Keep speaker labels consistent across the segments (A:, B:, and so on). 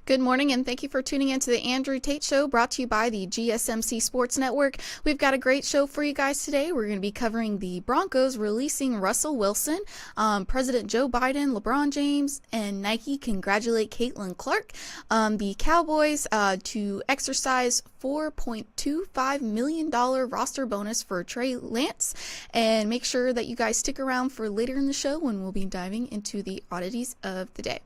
A: Good morning, and thank you for tuning in to the Andrew Tate Show, brought to you by the GSMC Sports Network. We've got a great show for you guys today. We're going to be covering the Broncos releasing Russell Wilson, President Joe Biden, LeBron James, and Nike congratulate Caitlin Clark, the Cowboys to exercise $4.25 million roster bonus for Trey Lance, and make sure that you guys stick around for later in the show when we'll be diving into the oddities of the day.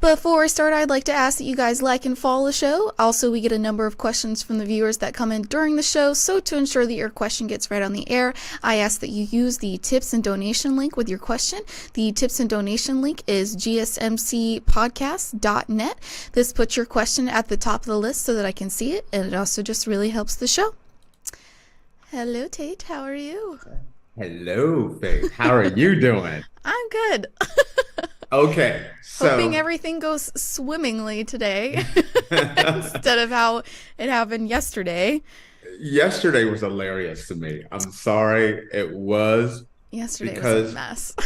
A: Before I start, I'd like to ask that you guys like and follow the show. Also, we get a number of questions from the viewers that come in during the show, so to ensure that your question gets read on the air, I ask that you use the tips and donation link with your question. The tips and donation link is gsmcpodcast.net. This puts your question at the top of the list so that I can see it, and it also just really helps the show. Hello, Tate. How are you?
B: Hello, Faith. How are you doing?
A: I'm good.
B: Okay, so
A: hoping everything goes swimmingly today instead of how it happened yesterday.
B: Yesterday was hilarious to me. I'm sorry, it was.
A: Yesterday was a mess.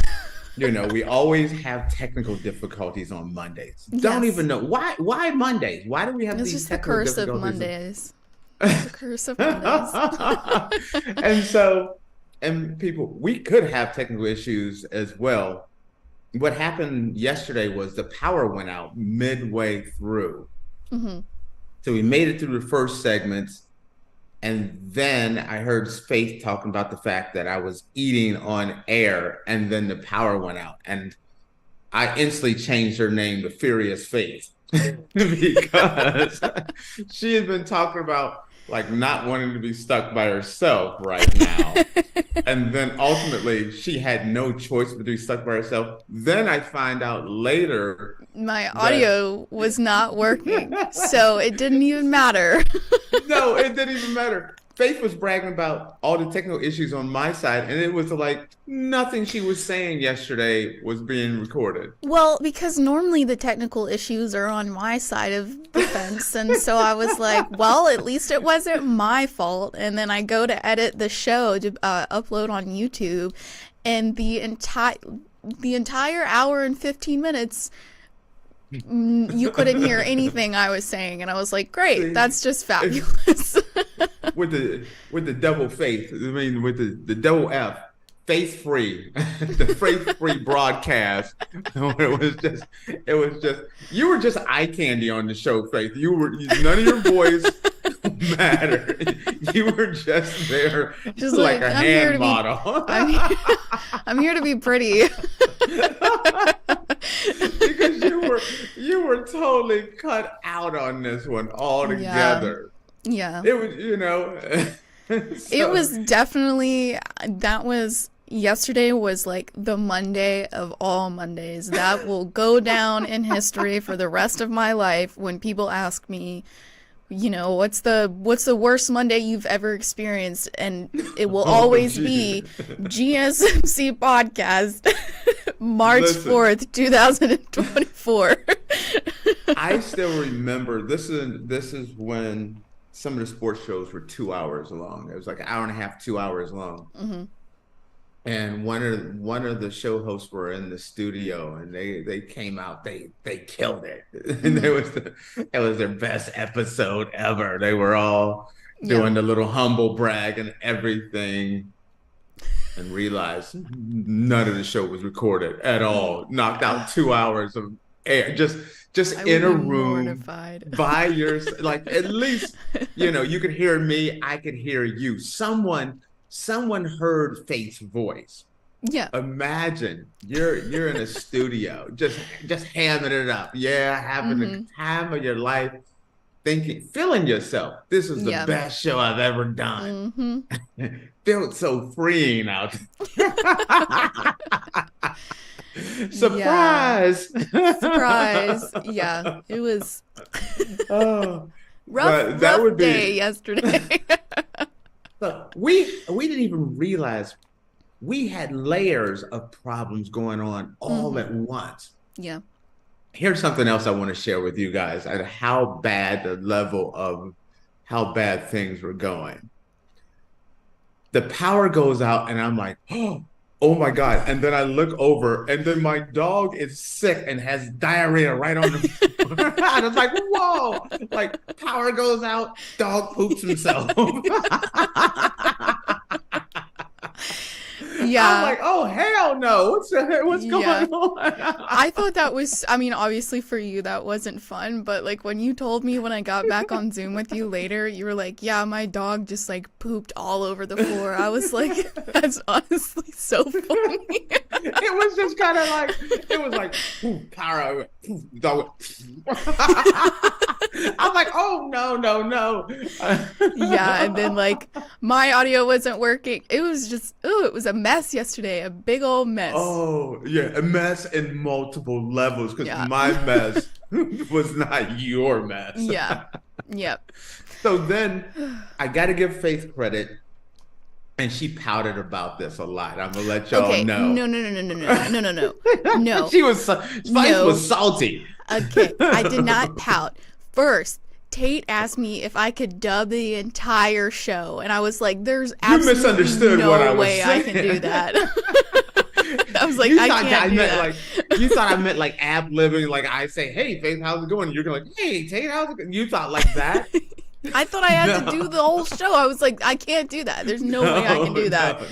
B: We always have technical difficulties on Mondays. Don't even know why Mondays. Why do we have these technical difficulties?
A: It's just the curse of Mondays. The curse of Mondays.
B: And people, we could have technical issues as well. What happened yesterday was the power went out midway through.
A: Mm-hmm.
B: So we made it through the first segments. And then I heard Faith talking about the fact that I was eating on air, and then the power went out. And I instantly changed her name to Furious Faith because she had been talking about not wanting to be stuck by herself right now. And then ultimately she had no choice but to be stuck by herself. Then I find out later
A: my audio was not working, so it didn't even matter.
B: No, it didn't even matter. Faith was bragging about all the technical issues on my side, and it was like nothing she was saying yesterday was being recorded.
A: Well, because normally the technical issues are on my side of the fence, and so I was like, well, at least it wasn't my fault. And then I go to edit the show to upload on YouTube, and the entire hour and 15 minutes, you couldn't hear anything I was saying, and I was like, great, that's just fabulous.
B: with the double faith, with the double F, faith free, the faith free broadcast. It was just you were just eye candy on the show, Faith. None of your voice mattered. You were just there, just like a hand model.
A: I'm here to be pretty.
B: Because you were totally cut out on this one altogether.
A: Yeah.
B: It was,
A: It was definitely, yesterday was like the Monday of all Mondays. That will go down in history for the rest of my life when people ask me, what's the worst Monday you've ever experienced? And it will always be GSMC Podcast, March 4th, 2024.
B: I still remember, this is when some of the sports shows were 2 hours long. It was like an hour and a half, 2 hours long.
A: Mm-hmm.
B: And one of the show hosts were in the studio, and they came out, they killed it. And it was their best episode ever. They were all doing the little humble brag and everything, and realized none of the show was recorded at all. Knocked out 2 hours of air, just in a room mortified. By at least you could hear me, I could hear you. Someone heard Faith's voice.
A: Yeah.
B: Imagine you're in a studio, just hamming it up. Yeah, having the time of your life, feeling yourself. This is the best show I've ever done. Mm-hmm. Felt so freeing out there. Surprise!
A: Yeah. Surprise! Yeah, it was rough day yesterday.
B: So we didn't even realize we had layers of problems going on all at once.
A: Yeah.
B: Here's something else I want to share with you guys at how bad the level of how bad things were going. The power goes out, and I'm like, oh Oh my God. And then I look over and then my dog is sick and has diarrhea right on the floor. I was like, whoa, like power goes out, dog poops himself.
A: Yeah.
B: I'm like, oh, hell no. What's going on?
A: I thought that was, I mean, obviously for you, that wasn't fun. But like when you told me when I got back on Zoom with you later, you were like, yeah, my dog just like pooped all over the floor. I was like, that's honestly so funny.
B: It was just kind of like, it was like, power, dog. I'm like, oh, no.
A: Yeah, and then like my audio wasn't working. It was just, it was a mess yesterday, a big old mess.
B: Oh, yeah, a mess in multiple levels because my mess was not your mess.
A: Yeah, yep.
B: So then I got to give Faith credit. And she pouted about this a lot. I'm gonna let y'all know.
A: No.
B: She was was salty.
A: Okay, I did not pout. First, Tate asked me if I could dub the entire show, and I was like, "There's absolutely no way I can do that." I was like, I can't do that.
B: You thought I meant like ad-libbing, like I say, "Hey, Faith, how's it going?" You're like, "Hey, Tate, how's it going?" You thought like that.
A: I thought I had to do the whole show. I was like, I can't do that. There's no way I can do that.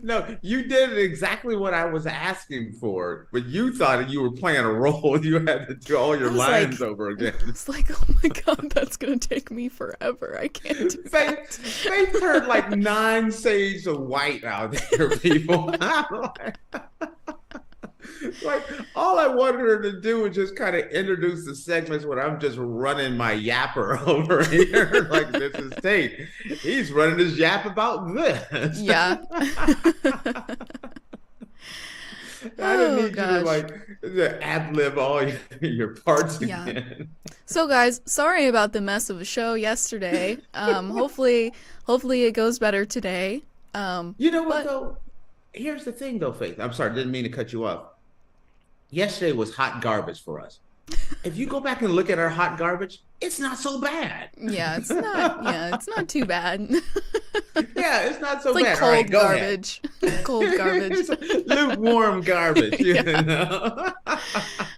B: No, you did exactly what I was asking for, but you thought you were playing a role. You had to do all your lines over again.
A: It's like, oh my God, that's going to take me forever. I can't do that.
B: Faith turned like 9 shades of white out there, people. Like, all I wanted her to do was just kind of introduce the segments when I'm just running my yapper over here. Like, this is Tate. He's running his yap about this.
A: Yeah.
B: I didn't need you to ad-lib all your parts again.
A: So, guys, sorry about the mess of a show yesterday. Hopefully it goes better today.
B: You know what, though? Here's the thing, though, Faith. I'm sorry, didn't mean to cut you off. Yesterday was hot garbage for us. If you go back and look at our hot garbage, it's not so bad.
A: Yeah, it's not. Yeah, it's not too bad.
B: Yeah, it's not so
A: it's like
B: bad.
A: Cold
B: All right,
A: garbage. Cold garbage.
B: Lukewarm garbage. You know?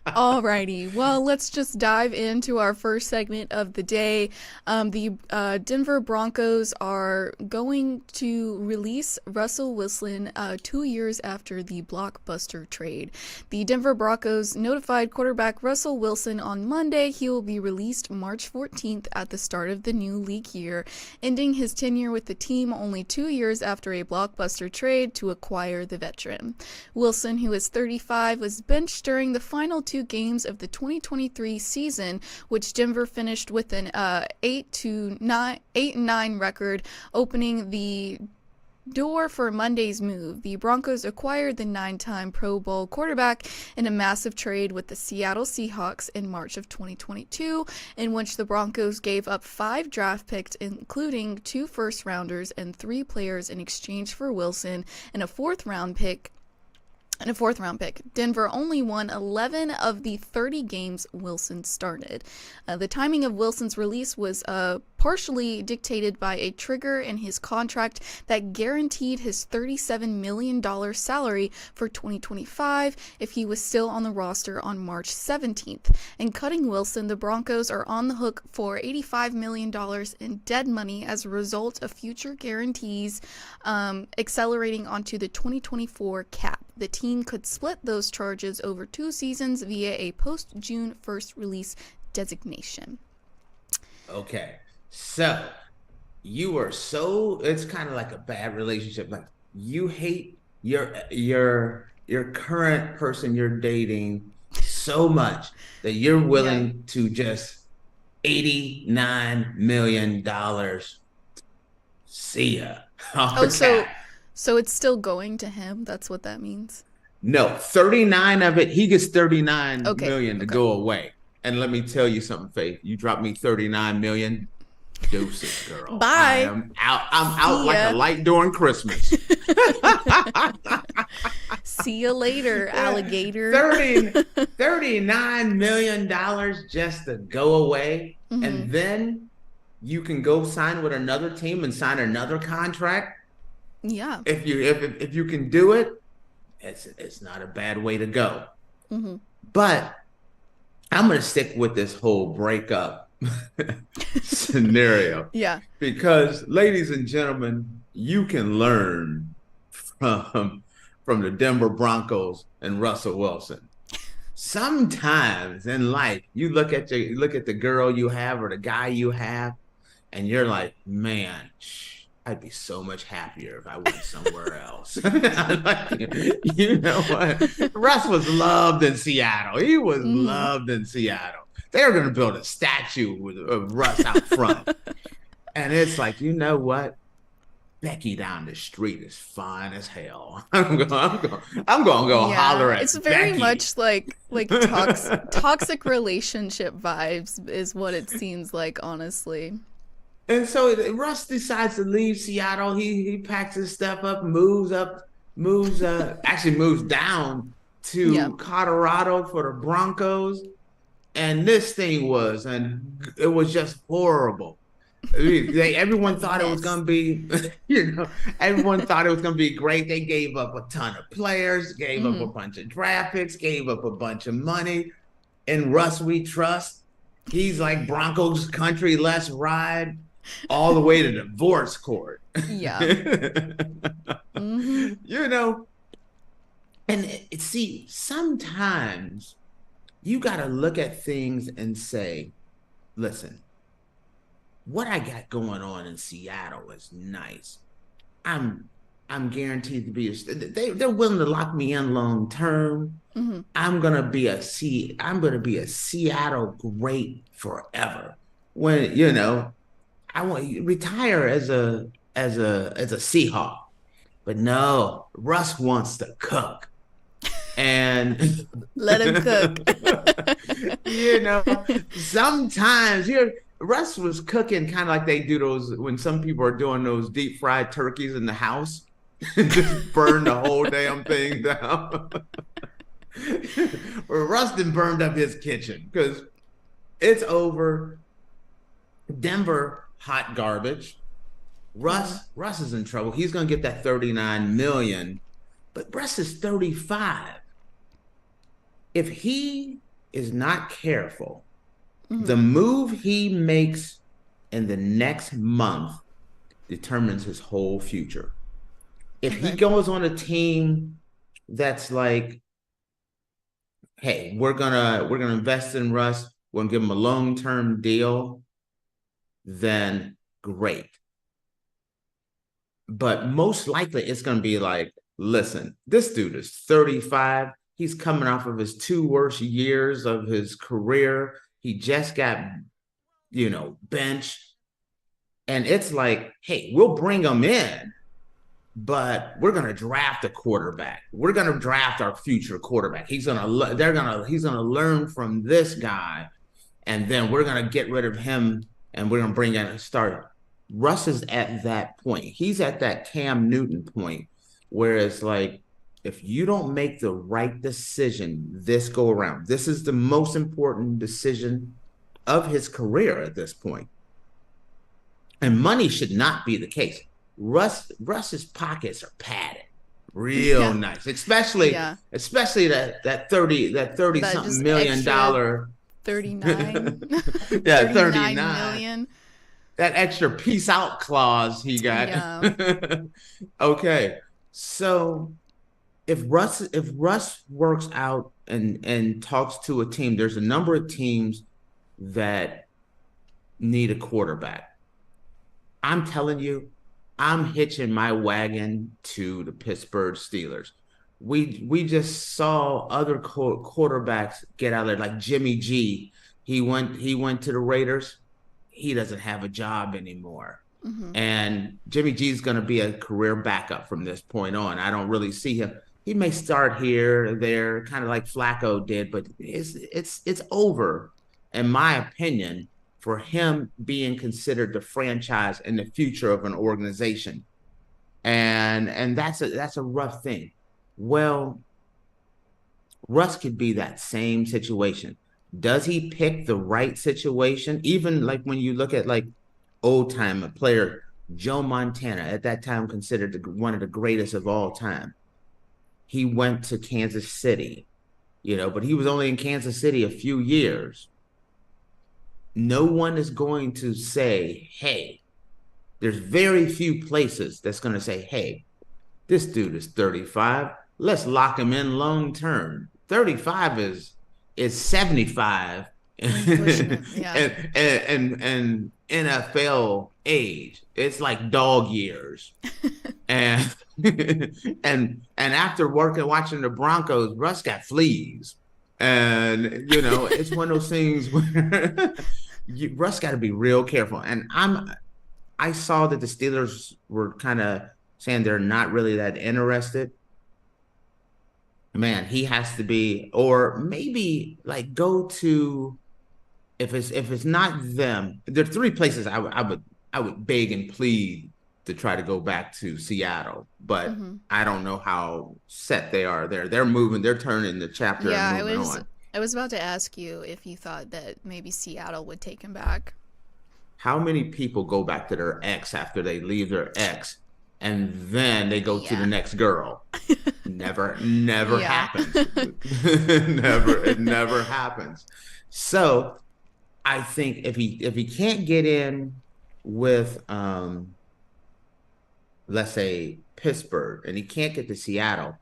A: Alrighty, well, let's just dive into our first segment of the day. The Denver Broncos are going to release Russell Wilson 2 years after the Blockbuster trade. The Denver Broncos notified quarterback Russell Wilson on Monday he will be released March 14th at the start of the new league year, ending his tenure with the team only 2 years after a Blockbuster trade to acquire the veteran. Wilson, who is 35, was benched during the final 2 games of the 2023 season, which Denver finished with an 8-9 record, opening the door for Monday's move. The Broncos acquired the 9-time Pro Bowl quarterback in a massive trade with the Seattle Seahawks in March of 2022, in which the Broncos gave up 5 draft picks, including 2 first-rounders and 3 players in exchange for Wilson and a fourth-round pick. Denver only won 11 of the 30 games Wilson started. The timing of Wilson's release was partially dictated by a trigger in his contract that guaranteed his $37 million salary for 2025 if he was still on the roster on March 17th. In cutting Wilson, the Broncos are on the hook for $85 million in dead money as a result of future guarantees accelerating onto the 2024 cap. The team could split those charges over 2 seasons via a post-June 1st release designation.
B: Okay, so it's kind of like a bad relationship. Like, you hate your current person you're dating so much that you're willing to just $89 million. See ya.
A: So it's still going to him? That's what that means?
B: No, 39 of it, he gets 39 million to go away. And let me tell you something, Faith. You drop me 39 million, deuces, girl.
A: Bye.
B: I'm out like a light during Christmas.
A: See you later, alligator.
B: $39 million just to go away. Mm-hmm. And then you can go sign with another team and sign another contract.
A: Yeah.
B: If you can do it, it's not a bad way to go.
A: Mm-hmm.
B: But I'm going to stick with this whole breakup scenario
A: Yeah.
B: because, ladies and gentlemen, you can learn from the Denver Broncos and Russell Wilson. Sometimes in life, you look at the girl you have or the guy you have, and you're like, man, I'd be so much happier if I went somewhere else. You know what? Russ was loved in Seattle. He was loved in Seattle. They're going to build a statue of Russ out front. And it's like, you know what? Becky down the street is fine as hell. I'm going to go holler at
A: It's very
B: Becky.
A: much like toxic relationship vibes is what it seems like, honestly.
B: And so Russ decides to leave Seattle. He packs his stuff up, moves down to Colorado for the Broncos. And this thing it was just horrible. Everyone thought it was going to be, everyone thought it was going to be great. They gave up a ton of players, gave up a bunch of draft picks, gave up a bunch of money. In Russ we trust. He's like Broncos country, let's ride. All the way to divorce court.
A: Yeah.
B: And see, sometimes you got to look at things and say, listen, what I got going on in Seattle is nice. I'm guaranteed to be they're willing to lock me in long term.
A: Mm-hmm.
B: I'm gonna be a Seattle great forever. When I want to retire as a Seahawk, but no, Russ wants to cook, and
A: let him cook.
B: Sometimes Russ was cooking kind of like they do those when some people are doing those deep fried turkeys in the house, just burn the whole damn thing down. Or Rustin burned up his kitchen because it's over. Denver, hot garbage. Russ is in trouble. He's going to get that $39 million, but Russ is 35. If he is not careful, the move he makes in the next month determines his whole future. If he goes on a team that's like, hey, we're gonna invest in Russ, we're gonna give him a long-term deal, then great. But most likely it's going to be like, listen, this dude is 35. He's coming off of his 2 worst years of his career. He just got, benched. And it's like, hey, we'll bring him in, but we're going to draft a quarterback. We're going to draft our future quarterback. He's going to learn from this guy, and then we're going to get rid of him. And we're going to bring in a starter. Russ is at that point. He's at that Cam Newton point where it's like, if you don't make the right decision this go around, this is the most important decision of his career at this point. And money should not be the case. Russ's pockets are padded real nice, especially that 30 something million dollar.
A: 39
B: yeah,
A: 39 million.
B: That extra peace out clause he got.
A: Yeah.
B: Okay. So if Russ works out and talks to a team, there's a number of teams that need a quarterback. I'm telling you, I'm hitching my wagon to the Pittsburgh Steelers. We just saw other quarterbacks get out of there, like Jimmy G. He went to the Raiders. He doesn't have a job anymore. And Jimmy G is going to be a career backup from this point on. I don't really see him. He may start here or there, kind of like Flacco did, but it's over, in my opinion, for him being considered the franchise and the future of an organization. And that's a rough thing. Well, Russ could be that same situation. Does he pick the right situation? Even like when you look at like old time, a player Joe Montana, at that time considered one of the greatest of all time. He went to Kansas City, but he was only in Kansas City a few years. No one is going to say, hey, there's very few places that's going to say, hey, this dude is 35. Let's lock him in long term. 35 is 75
A: Yeah.
B: and NFL age. It's like dog years. and and after watching the Broncos, Russ got fleas. And it's one of those things where Russ got to be real careful. And I saw that the Steelers were kind of saying they're not really that interested. Man, he has to be, or maybe like go to, if it's not them, there are three places I would beg and plead to try to go back to Seattle, but I don't know how set they are there. They're moving, they're turning the chapter and moving on.
A: I was about to ask you if you thought that maybe Seattle would take him back.
B: How many people go back to their ex after they leave their ex and then they go to the next girl? Never happens. It never happens. So I think if he can't get in with let's say Pittsburgh and he can't get to Seattle,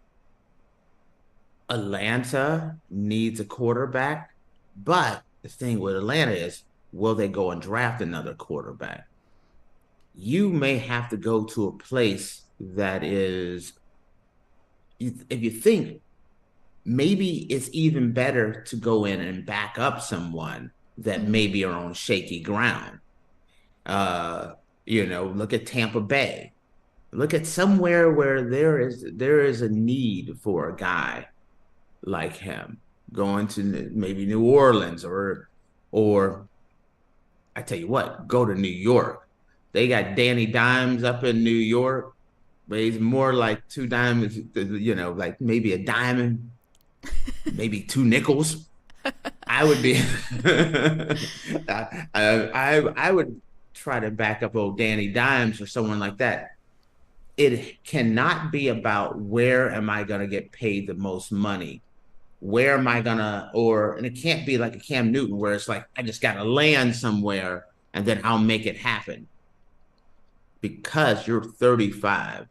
B: Atlanta needs a quarterback. But the thing with Atlanta is, will they go and draft another quarterback? You may have to go to a place that is, if you think, maybe it's even better to go in and back up someone that maybe are on shaky ground. Look at Tampa Bay. Look at somewhere where there is a need for a guy like him. Going to maybe New Orleans or I tell you what, go to New York. They got Danny Dimes up in New York, but he's more like two dimes, like maybe a diamond, maybe two nickels. I would be, I would try to back up old Danny Dimes or someone like that. It cannot be about where am I going to get paid the most money? Where am I gonna, and it can't be like a Cam Newton where it's like, I just gotta land somewhere and then I'll make it happen. Because you're 35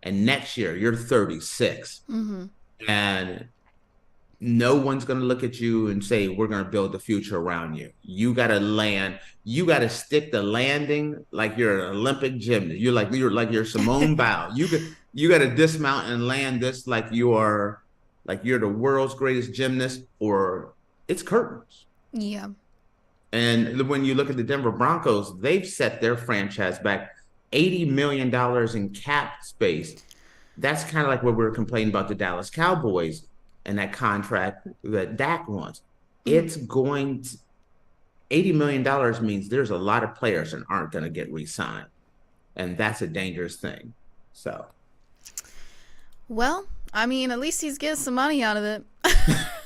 B: and next year you're 36 and no one's gonna look at you and say, we're gonna build the future around you. You gotta land, you gotta stick the landing like you're an Olympic gymnast. You're like Simone Biles. You gotta dismount and land this like you're the world's greatest gymnast, or it's curtains.
A: Yeah.
B: And when you look at the Denver Broncos, they've set their franchise back $80 million in cap space. That's kind of like what we were complaining about the Dallas Cowboys and that contract that Dak wants. It's going to, $80 million means there's a lot of players that aren't going to get re-signed. And that's a dangerous thing. So.
A: Well, I mean, at least he's getting some money out of it.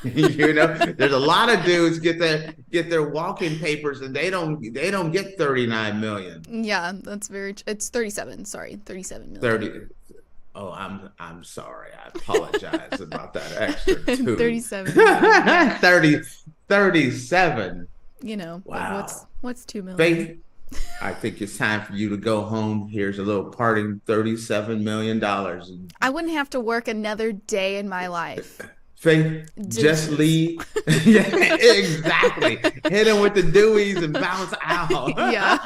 B: There's a lot of dudes get their walking papers and they don't get 39 million.
A: Yeah, that's it's 37. Sorry, 37 million.
B: 30. Oh, I'm sorry. I apologize about that extra too.
A: 37.
B: 37.
A: Wow. What's 2 million?
B: Faith, I think it's time for you to go home. Here's a little parting $37 million.
A: I wouldn't have to work another day in my life.
B: Faith, just leave. Yeah, exactly. Hit him with the deweys and bounce out.
A: Yeah.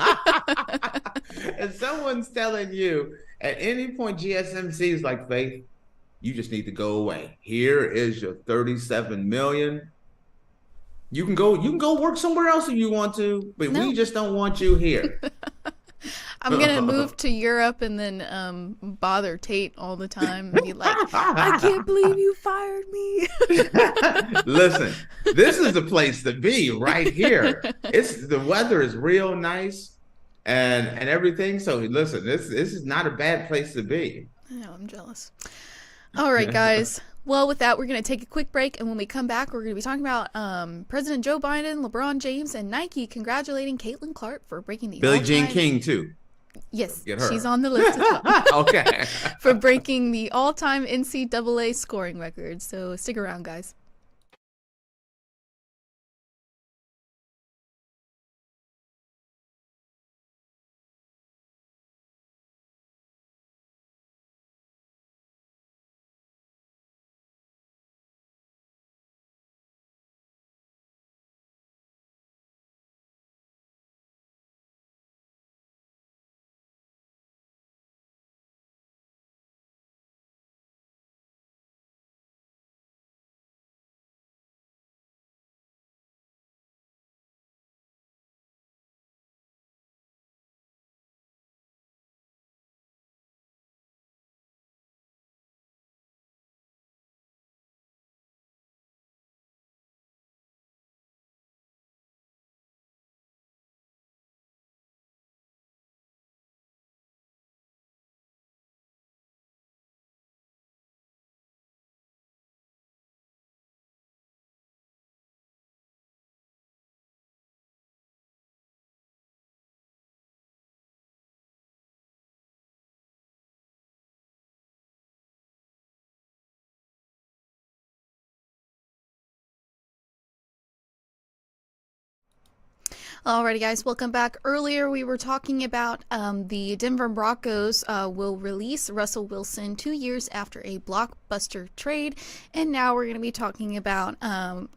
B: And someone's telling you at any point, GSMC is like, Faith, you just need to go away. Here is your 37 million. You can go work somewhere else if you want to, but we just don't want you here.
A: I'm going to move to Europe and then bother Tate all the time and be like, I can't believe you fired me.
B: Listen, this is the place to be right here. The weather is real nice and everything. So listen, this is not a bad place to be.
A: I know, I'm jealous. All right, guys. Well, with that, we're going to take a quick break, and when we come back, we're going to be talking about President Joe Biden, LeBron James, and Nike congratulating Caitlin Clark for breaking the
B: Billie Jean King, too.
A: Yes,
B: Get her.
A: she's on the list as well.
B: Okay.
A: For breaking the all-time NCAA scoring record. So stick around, guys. Alrighty, guys, welcome back. Earlier, we were talking about the Denver Broncos will release Russell Wilson 2 years after a Blockbuster trade, and now we're going to be talking about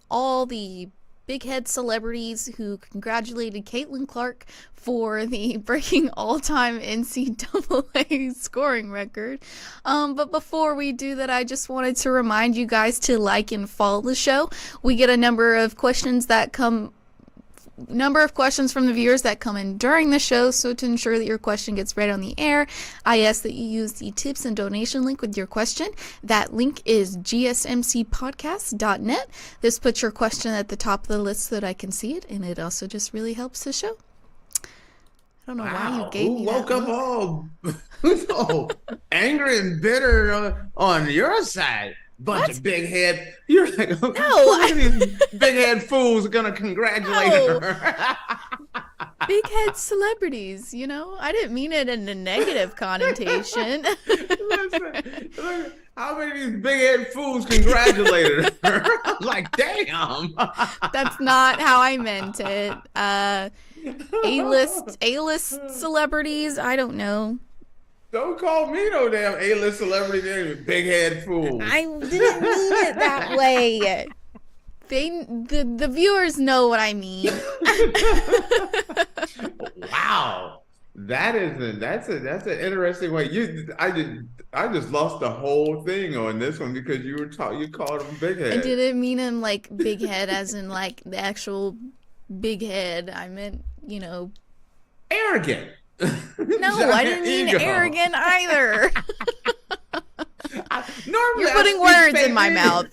A: all the big head celebrities who congratulated Caitlin Clark for the breaking all-time NCAA scoring record. But before we do that, I just wanted to remind you guys to like and follow the show. We get a number of questions from the viewers that come in during the show, so to ensure that your question gets read on the air, I ask that you use the tips and donation link with your question. That link is gsmcpodcast.net. This puts your question at the top of the list so that I can see it, and it also just really helps the show. I don't know why you gave me that.
B: Who woke up all angry and bitter on your side? Bunch of big head. You're like, no, these big head fools are gonna congratulate her.
A: Big head celebrities, you know. I didn't mean it in a negative connotation.
B: Listen, how many of these big head fools congratulated her? I'm like, damn.
A: That's not how I meant it. A-list celebrities. I don't know.
B: Don't call me no damn A-list celebrity, big head fool.
A: I didn't mean it that way. The viewers know what I mean.
B: Wow, that's an interesting way. I just lost the whole thing on this one because you called him big head.
A: I didn't mean him like big head as in like the actual big head. I meant, you know,
B: arrogant.
A: No, I didn't mean arrogant either.
B: Normally,
A: you're putting words in my mouth.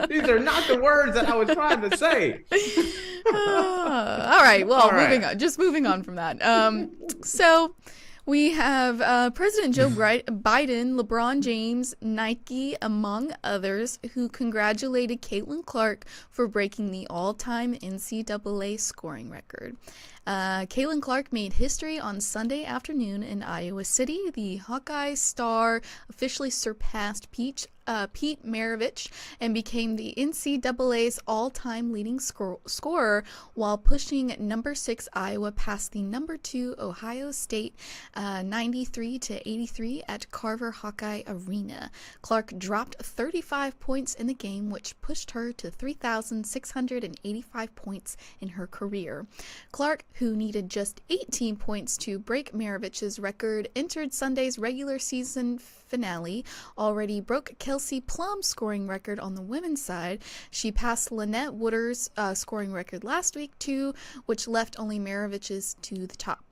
B: These are not the words that I was trying to say.
A: All right. Well, moving on from that. So we have President Joe Biden, LeBron James, Nike, among others, who congratulated Caitlin Clark for breaking the all-time NCAA scoring record. Caitlin Clark made history on Sunday afternoon in Iowa City. The Hawkeye star officially surpassed Pete Maravich and became the NCAA's all-time leading scorer while pushing number 6 Iowa past the number 2 Ohio State 93-83 at Carver Hawkeye Arena. Clark dropped 35 points in the game, which pushed her to 3,685 points in her career. Clark, who needed just 18 points to break Maravich's record, entered Sunday's regular season finale, already broke Kelsey Plum's scoring record on the women's side. She passed Lynette Woodard's scoring record last week too, which left only Maravich's to the top.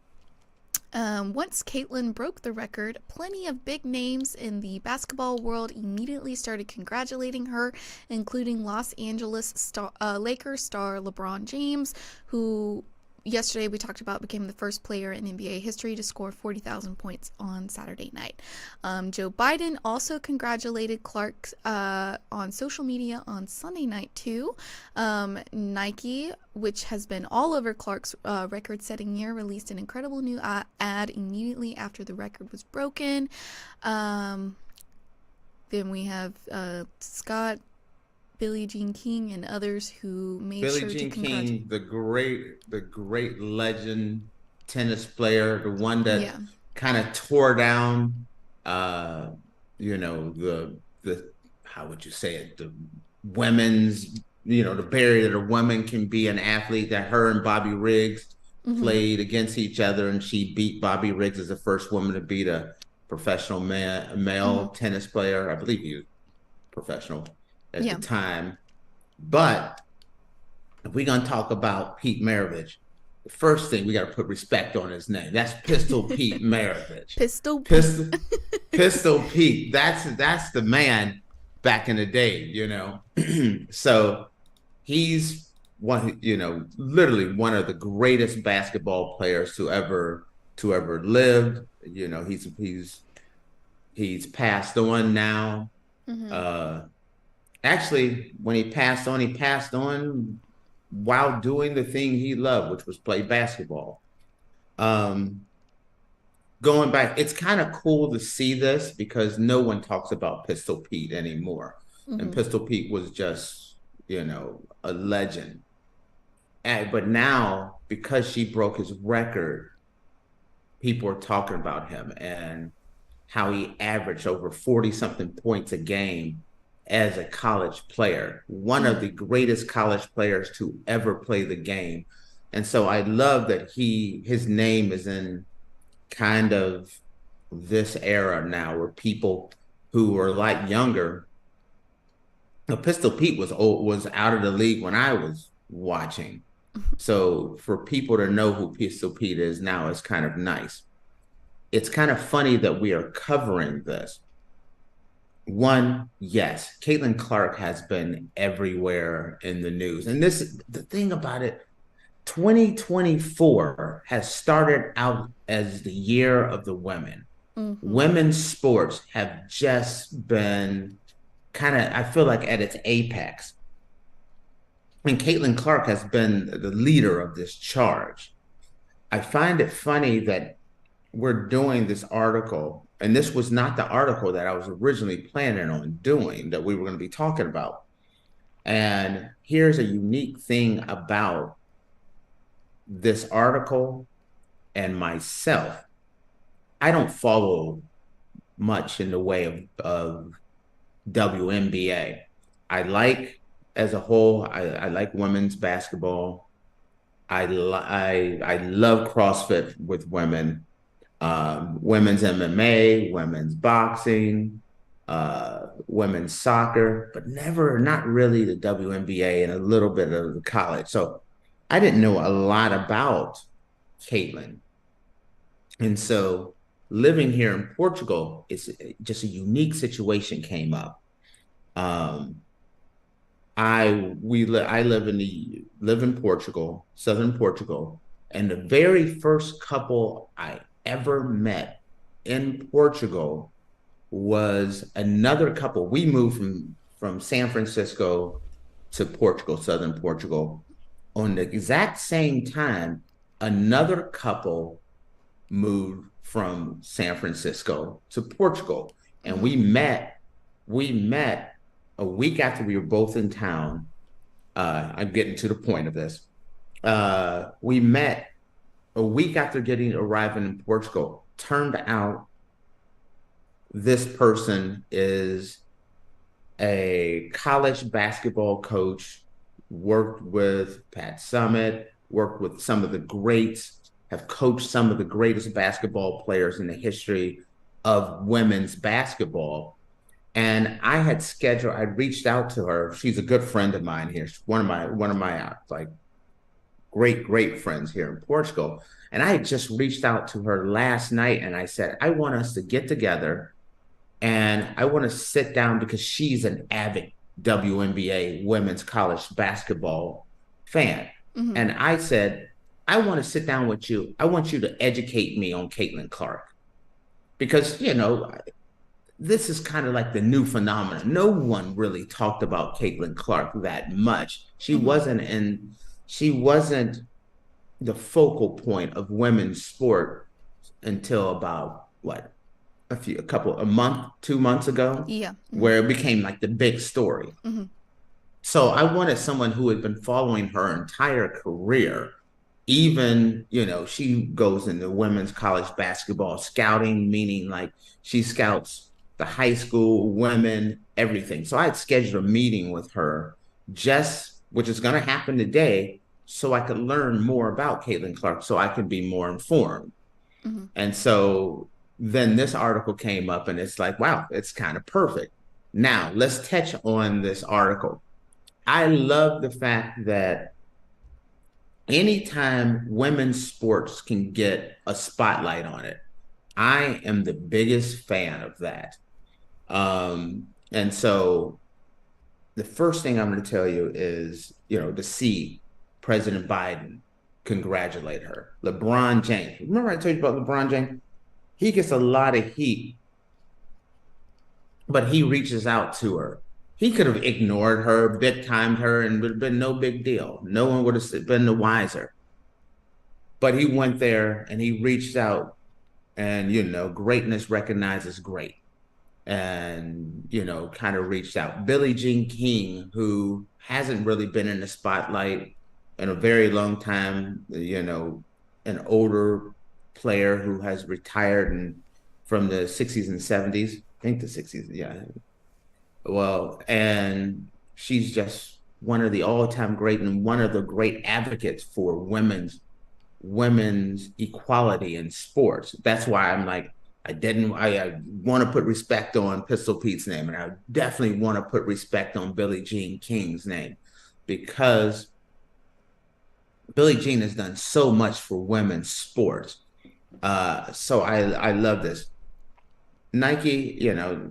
A: Once Caitlin broke the record, plenty of big names in the basketball world immediately started congratulating her, including Los Angeles Lakers star LeBron James, who yesterday we talked about became the first player in NBA history to score 40,000 points on Saturday night. Joe Biden also congratulated Clark on social media on Sunday night too. Nike, which has been all over Clark's record-setting year, released an incredible new ad immediately after the record was broken. Then we have Scott, Billie Jean King, and others who made
B: Billie
A: sure
B: Jean
A: to congratulate.
B: King, the great legend tennis player, the one that kind of tore down, you know, the how would you say it, the women's, you know, the barrier that a woman can be an athlete. That her and Bobby Riggs played against each other, and she beat Bobby Riggs as the first woman to beat a professional male tennis player. I believe he was professional at the time. But if we're going to talk about Pete Maravich, the first thing we got to put respect on his name. That's Pistol Pete Maravich.
A: Pistol
B: Pete. That's the man back in the day, you know. So he's one, you know, literally one of the greatest basketball players to ever lived. You know, he's passed on now. Actually, when he passed on while doing the thing he loved, which was play basketball. Going back, it's kind of cool to see this because no one talks about Pistol Pete anymore. And Pistol Pete was just, you know, a legend. But now, because she broke his record, people are talking about him and how he averaged over 40-something points a game as a college player, one of the greatest college players to ever play the game. And so I love that his name is in kind of this era now where people who are like younger, Pistol Pete was out of the league when I was watching. So for people to know who Pistol Pete is now is kind of nice. It's kind of funny that we are covering this. One, yes, Caitlin Clark has been everywhere in the news. And the thing about it, 2024 has started out as the year of the women. Women's sports have just been kind of, I feel like, at its apex. And Caitlin Clark has been the leader of this charge. I find it funny that we're doing this article, and this was not the article that I was originally planning on doing, that we were going to be talking about. And here's a unique thing about this article and myself. I don't follow much in the way of WNBA. I like, as a whole, I like women's basketball. I love CrossFit with women. Women's MMA, women's boxing, women's soccer, but not really the WNBA and a little bit of the college. So I didn't know a lot about Caitlin. And so living here in Portugal, it's just a unique situation came up. I live in Portugal, southern Portugal, and the very first couple I ever met in Portugal was another couple. We moved from San Francisco to Portugal, southern Portugal. On the exact same time, another couple moved from San Francisco to Portugal. And we met a week after we were both in town. I'm getting to the point of this. We met a week after arriving in Portugal. Turned out this person is a college basketball coach, worked with Pat Summitt, worked with some of the greats, have coached some of the greatest basketball players in the history of women's basketball. And I reached out to her. She's a good friend of mine here. She's one of my like great friends here in Portugal. And I had just reached out to her last night and I said, I want us to get together and I want to sit down because she's an avid WNBA women's college basketball fan. And I said, I want to sit down with you. I want you to educate me on Caitlin Clark because, this is kind of like the new phenomenon. No one really talked about Caitlin Clark that much. She wasn't the focal point of women's sport until about what, a month, 2 months ago,
A: Yeah.
B: where it became like the big story.
A: Mm-hmm.
B: So I wanted someone who had been following her entire career. Even, she goes into women's college basketball scouting, meaning like she scouts the high school women, everything. So I had scheduled a meeting with her, which is going to happen today, so I could learn more about Caitlin Clark, so I could be more informed.
A: Mm-hmm.
B: And so then this article came up, and it's like, wow, it's kind of perfect. Now let's touch on this article. I love the fact that anytime women's sports can get a spotlight on it, I am the biggest fan of that. And so the first thing I'm going to tell you is, to see President Biden congratulate her. LeBron James. Remember I told you about LeBron James? He gets a lot of heat, but he reaches out to her. He could have ignored her, bit-timed her, and it would have been no big deal. No one would have been the wiser. But he went there and he reached out, and, greatness recognizes great. And, kind of reached out. Billie Jean King, who hasn't really been in the spotlight in a very long time, an older player who has retired from the 60s and 70s. I think the 60s, yeah. Well, and she's just one of the all-time great and one of the great advocates for women's equality in sports. That's why I'm like, I want to put respect on Pistol Pete's name, and I definitely want to put respect on Billie Jean King's name, because Billie Jean has done so much for women's sports. So I love this. Nike,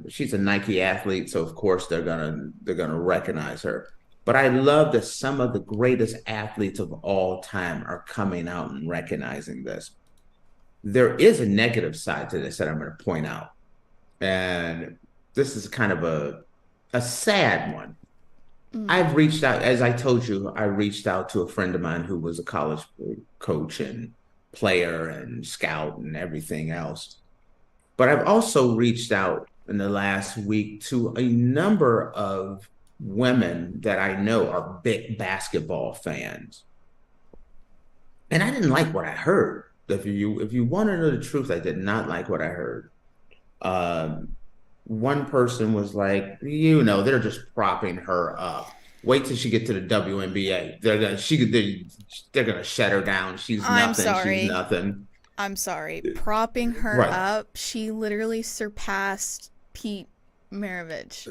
B: she's a Nike athlete, so of course they're gonna recognize her. But I love that some of the greatest athletes of all time are coming out and recognizing this. There is a negative side to this that I'm going to point out, and this is kind of a sad one. I've reached out, as I told you, I reached out to a friend of mine who was a college coach and player and scout and everything else. But I've also reached out in the last week to a number of women that I know are big basketball fans. And I didn't like what I heard. If you want to know the truth, I did not like what I heard. One person was like, they're just propping her up. Wait till she get to the WNBA. They're gonna shut her down. She's nothing. She's nothing.
A: I'm sorry. Propping her up, she literally surpassed Pete Maravich.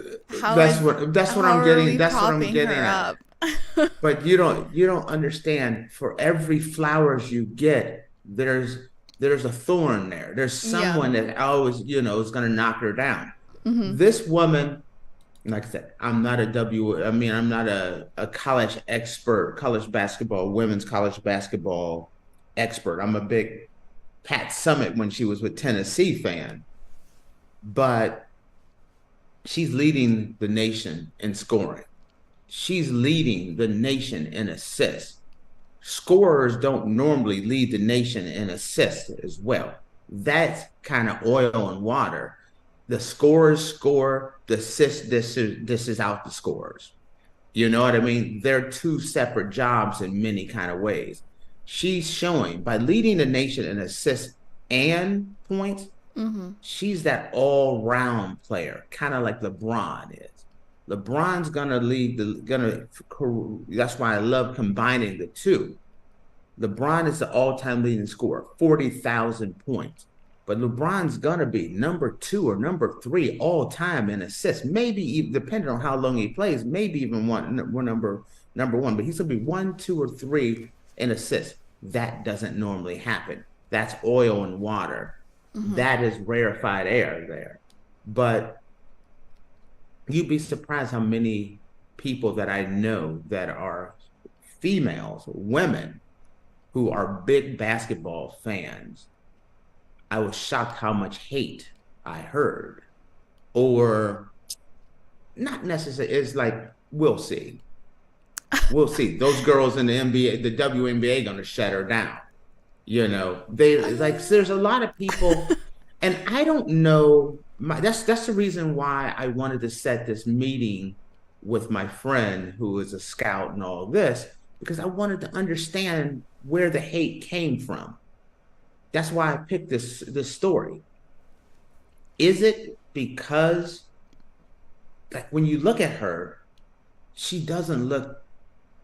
B: That's what I'm getting at. But you don't understand. For every flowers you get, there's a thorn there. There's someone that always, is going to knock her down.
A: Mm-hmm.
B: This woman, like I said, I'm not a college expert, women's college basketball expert. I'm a big Pat Summitt, when she was with Tennessee, fan. But she's leading the nation in scoring. She's leading the nation in assists. Scorers don't normally lead the nation in assists as well. That's kind of oil and water. The scorers score, the assists, this is out the scorers. You know what I mean? They're two separate jobs in many kind of ways. She's showing, by leading the nation in assists and points, she's that all-round player, kind of like LeBron is. LeBron's that's why I love combining the two. LeBron is the all-time leading scorer, 40,000 points. But LeBron's gonna be number 2 or number 3 all-time in assists. Maybe even, depending on how long he plays, maybe even number 1. But he's gonna be 1, 2, or 3 in assists. That doesn't normally happen. That's oil and water. That is rarefied air there. But you'd be surprised how many people that I know that are females, women, who are big basketball fans, I was shocked how much hate I heard. Or not necessarily, it's like, we'll see. We'll see. Those girls in the NBA, the WNBA, gonna shut her down. They like, there's a lot of people, and I don't know. That's the reason why I wanted to set this meeting with my friend who is a scout and all this, because I wanted to understand where the hate came from. That's why I picked this story. Is it because, like, when you look at her, she doesn't look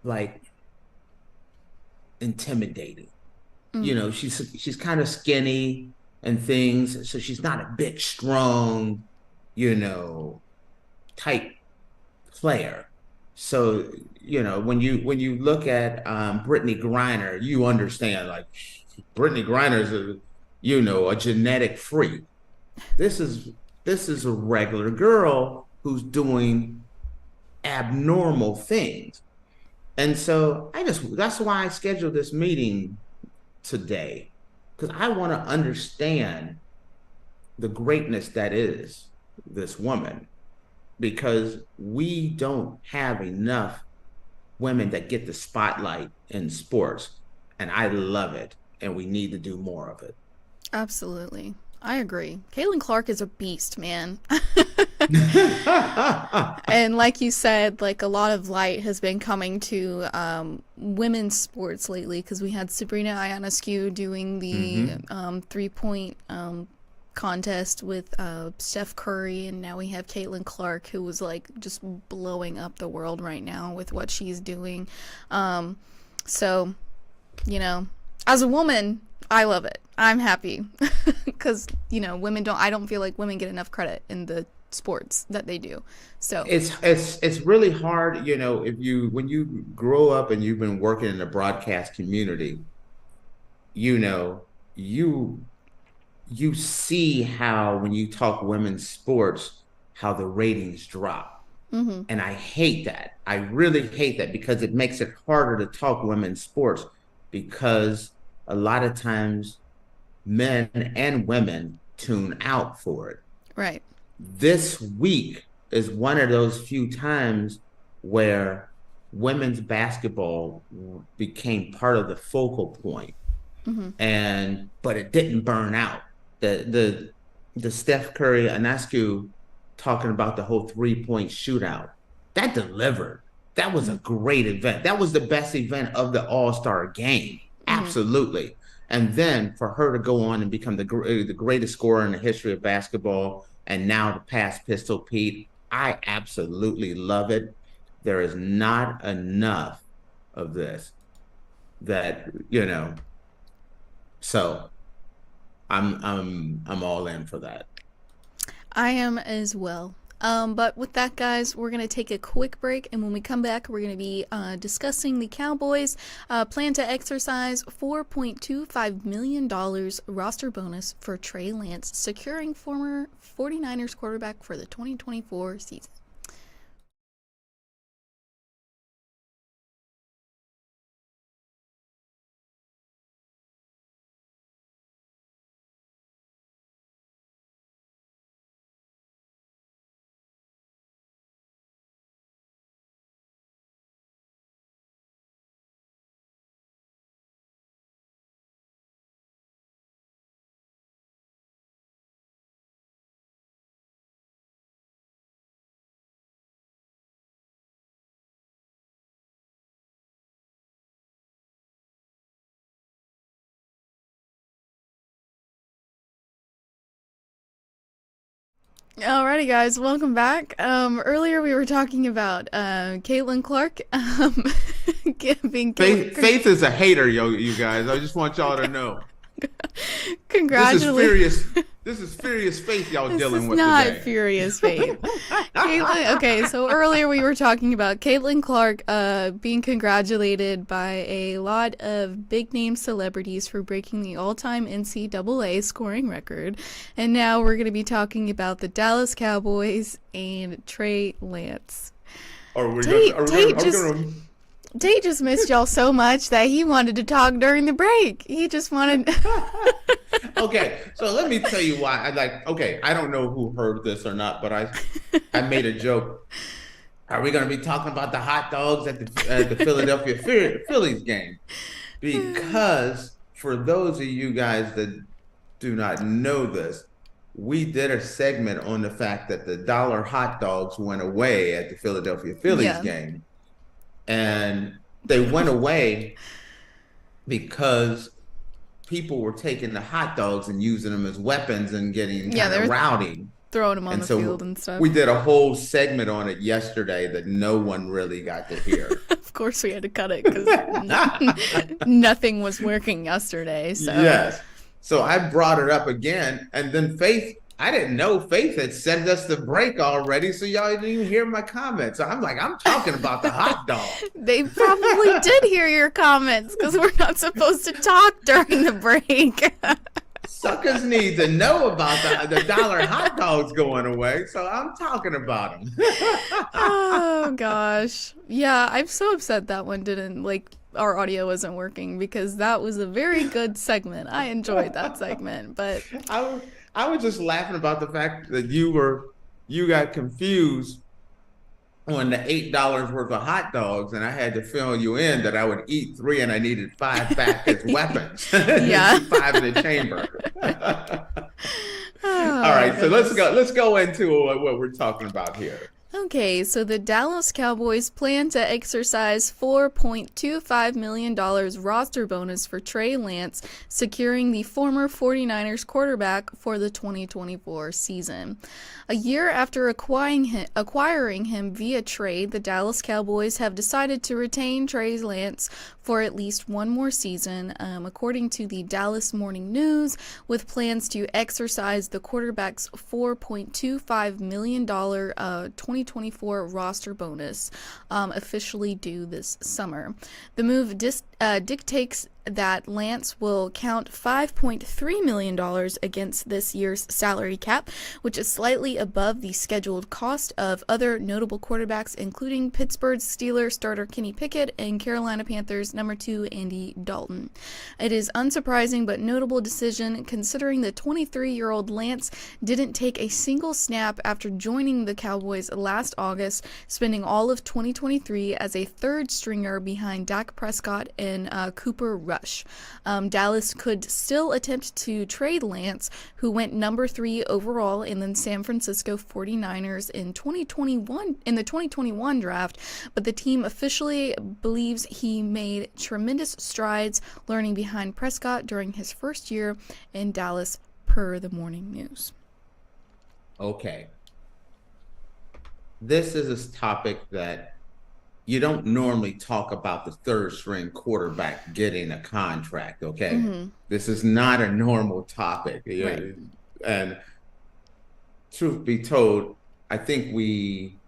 B: like intimidating. She's kind of skinny and things, so she's not a big, strong, type player. So, when you look at Brittany Griner, you understand, like, Brittany Griner's a genetic freak. This is a regular girl who's doing abnormal things. And so that's why I scheduled this meeting today, because I want to understand the greatness that is this woman, because we don't have enough women that get the spotlight in sports, and I love it, and we need to do more of it.
A: Absolutely. I agree. Caitlin Clark is a beast, man. And like you said, like, a lot of light has been coming to women's sports lately, because we had Sabrina Ionescu doing the 3-point contest with Steph Curry, and now we have Caitlin Clark, who was like just blowing up the world right now with what she's doing. So, as a woman, I love it. I'm happy because I don't feel like women get enough credit in the sports that they do. So
B: it's really hard, when you grow up and you've been working in the broadcast community, you see how, when you talk women's sports, how the ratings drop. And I hate that. I really hate that, because it makes it harder to talk women's sports, because a lot of times men and women tune out for it.
A: Right.
B: This week is one of those few times where women's basketball became part of the focal point. But it didn't burn out. The Steph Curry Ionescu talking about the whole 3-point shootout, that delivered. That was a great event. That was the best event of the All-Star game. Absolutely. And then for her to go on and become the greatest scorer in the history of basketball, and now to pass Pistol Pete, I absolutely love it. There is not enough of this that, so I'm all in for that.
A: I am as well. But with that, guys, we're going to take a quick break, and when we come back, we're going to be discussing the Cowboys plan to exercise $4.25 million roster bonus for Trey Lance, securing former 49ers quarterback for the 2024 season. Alrighty, guys, welcome back. Earlier we were talking about Caitlin Clark being
B: Faith is a hater, you guys. I just want y'all to know.
A: Congratulations.
B: This is furious Faith y'all dealing with
A: today. This is not
B: today.
A: Furious Faith. Caitlin, okay, so earlier we were talking about Caitlin Clark being congratulated by a lot of big-name celebrities for breaking the all-time NCAA scoring record. And now we're going to be talking about the Dallas Cowboys and Trey Lance. Tate just missed y'all so much that he wanted to talk during the break. He just wanted.
B: Okay, so let me tell you why. I don't know who heard this or not, but I made a joke. Are we going to be talking about the hot dogs at the Philadelphia Phillies game? Because for those of you guys that do not know this, we did a segment on the fact that the dollar hot dogs went away at the Philadelphia Phillies game. And they went away because people were taking the hot dogs and using them as weapons and getting kind of rowdy.
A: Throwing them on the field and stuff.
B: We did a whole segment on it yesterday that no one really got to hear.
A: Of course we had to cut it because nothing was working yesterday. So.
B: Yes. So I brought it up again, and then I didn't know Faith had sent us the break already, so y'all didn't even hear my comments. So I'm talking about the hot dog.
A: They probably did hear your comments because we're not supposed to talk during the break.
B: Suckers need to know about the dollar hot dogs going away, so I'm talking about them.
A: Oh, gosh. Yeah, I'm so upset that one didn't, our audio wasn't working because that was a very good segment. I enjoyed that segment, but...
B: I was just laughing about the fact that you got confused on the $8 worth of hot dogs, and I had to fill you in that I would eat 3 and I needed 5 back as weapons.
A: Yeah.
B: 5 in the chamber. All right, so let's go into what we're talking about here.
A: Okay, so the Dallas Cowboys plan to exercise $4.25 million roster bonus for Trey Lance, securing the former 49ers quarterback for the 2024 season. A year after acquiring him via trade, the Dallas Cowboys have decided to retain Trey Lance for at least one more season, according to the Dallas Morning News, with plans to exercise the quarterback's $4.25 million 2024 roster bonus, officially due this summer. The move dictates that Lance will count $5.3 million against this year's salary cap, which is slightly above the scheduled cost of other notable quarterbacks, including Pittsburgh Steelers starter Kenny Pickett and Carolina Panthers number 2 Andy Dalton. It is unsurprising but notable decision considering the 23-year-old Lance didn't take a single snap after joining the Cowboys last August, spending all of 2023 as a third stringer behind Dak Prescott and Cooper Rush. Dallas could still attempt to trade Lance, who went number 3 overall in the San Francisco 49ers in the 2021 draft, but the team officially believes he made tremendous strides learning behind Prescott during his first year in Dallas, per the Morning News.
B: Okay. This is a topic that you don't normally talk about, the third string quarterback getting a contract, okay? Mm-hmm. This is not a normal topic. Right. And truth be told, I think we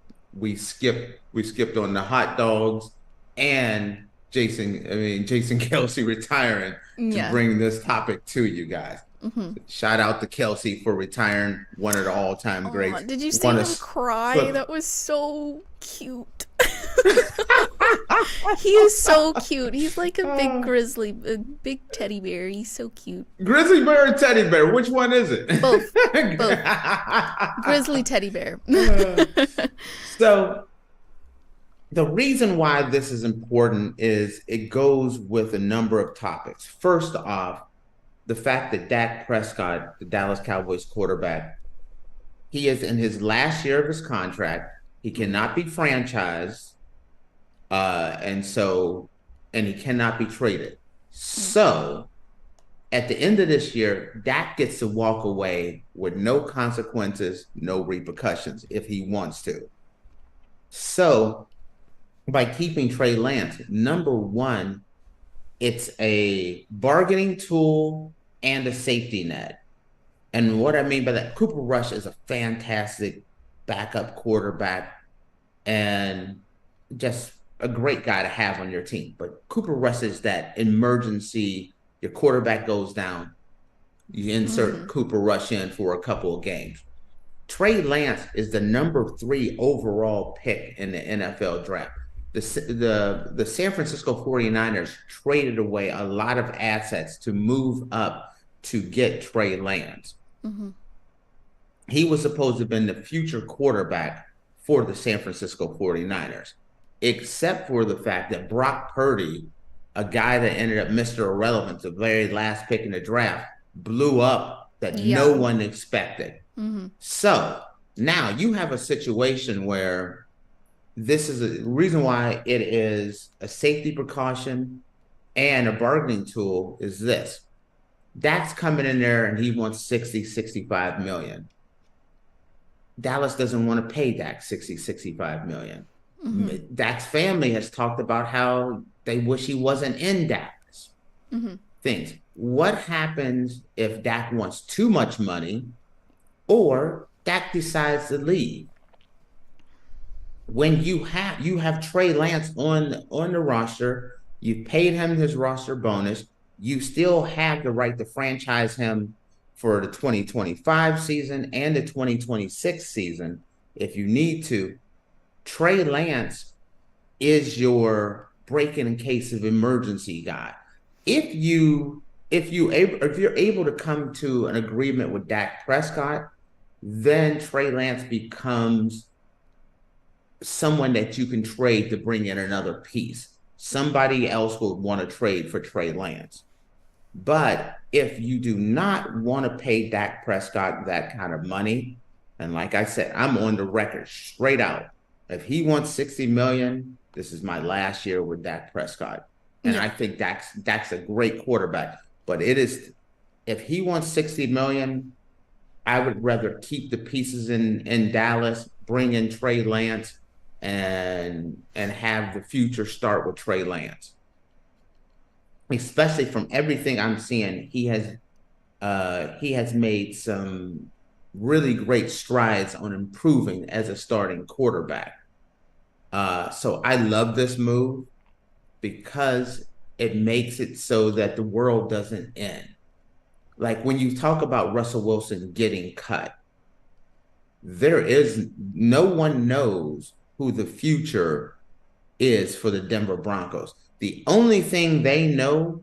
B: skipped on the hot dogs and Jason Kelce retiring to bring this topic to you guys. Mm-hmm. Shout out to Kelce for retiring, one of the all-time greats.
A: Did you see him cry? That was so cute. He is so cute. He's like a big teddy bear. He's so cute.
B: Grizzly bear or teddy bear? Which one is it?
A: Both. Grizzly teddy bear.
B: So the reason why this is important is it goes with a number of topics. First off, the fact that Dak Prescott, the Dallas Cowboys quarterback, he is in his last year of his contract. He cannot be franchised, and he cannot be traded. So at the end of this year, Dak gets to walk away with no consequences, no repercussions if he wants to. So by keeping Trey Lance, number one, it's a bargaining tool and a safety net. And what I mean by that, Cooper Rush is a fantastic backup quarterback and just a great guy to have on your team. But Cooper Rush is that emergency, your quarterback goes down, you insert Cooper Rush in for a couple of games. Trey Lance is the number 3 overall pick in the NFL draft. the San Francisco 49ers traded away a lot of assets to move up to get Trey Lance.
A: Mm-hmm.
B: He was supposed to have been the future quarterback for the San Francisco 49ers, except for the fact that Brock Purdy, a guy that ended up Mr. Irrelevant, the very last pick in the draft, blew up that no one expected.
A: Mm-hmm.
B: So now you have a situation where this is a reason why it is a safety precaution and a bargaining tool is this. Dak's coming in there and he wants 60, 65 million. Dallas doesn't want to pay Dak 60, 65 million. Mm-hmm. Dak's family has talked about how they wish he wasn't in Dallas.
A: Mm-hmm.
B: Things. What happens if Dak wants too much money or Dak decides to leave? When you have Trey Lance on the roster, you paid him his roster bonus, you still have the right to franchise him for the 2025 season and the 2026 season if you need to. Trey Lance is your break-in case of emergency guy. If you're able to come to an agreement with Dak Prescott, then Trey Lance becomes someone that you can trade to bring in another piece. Somebody else would want to trade for Trey Lance. But if you do not want to pay Dak Prescott that kind of money, and like I said, I'm on the record straight out. If he wants 60 million, this is my last year with Dak Prescott. And I think Dak's a great quarterback. But if he wants 60 million, I would rather keep the pieces in Dallas, bring in Trey Lance, and have the future start with Trey Lance. Especially from everything I'm seeing, he has made some really great strides on improving as a starting quarterback. So I love this move because it makes it so that the world doesn't end. Like when you talk about Russell Wilson getting cut, no one knows who the future is for the Denver Broncos. The only thing they know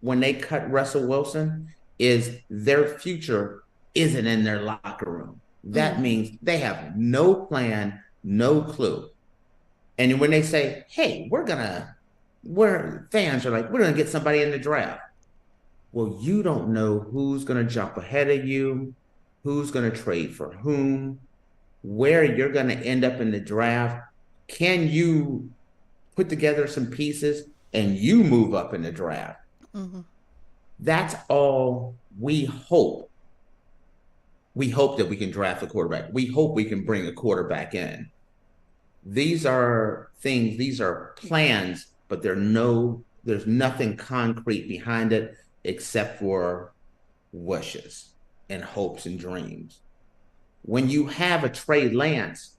B: when they cut Russell Wilson is their future isn't in their locker room. That means they have no plan, no clue. And when they say, hey, fans are like, we're going to get somebody in the draft. Well, you don't know who's going to jump ahead of you, who's going to trade for whom, where you're going to end up in the draft. Can you put together some pieces and you move up in the draft? Mm-hmm. That's all we hope. We hope that we can draft a quarterback. We hope we can bring a quarterback in. These are things, these are plans, but there's nothing concrete behind it except for wishes and hopes and dreams. When you have a Trey Lance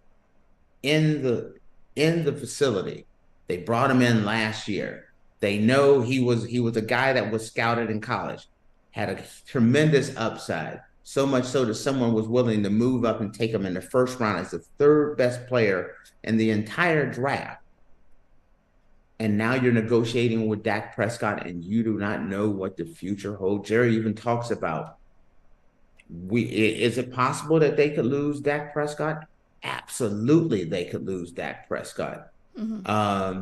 B: in the facility, they brought him in last year. They know he was a guy that was scouted in college, had a tremendous upside, so much so that someone was willing to move up and take him in the first round as the third best player in the entire draft. And now you're negotiating with Dak Prescott and you do not know what the future holds. Jerry even talks about, is it possible that they could lose Dak Prescott? Absolutely, they could lose Dak Prescott. Mm-hmm.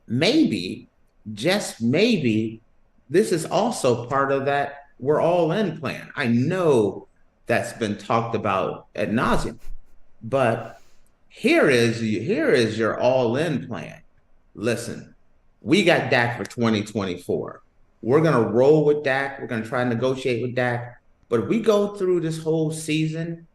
B: Maybe, just maybe, this is also part of that we're all in plan. I know that's been talked about ad nauseum, but here is your all in plan. Listen, we got Dak for 2024. We're going to roll with Dak. We're going to try and negotiate with Dak. But if we go through this whole season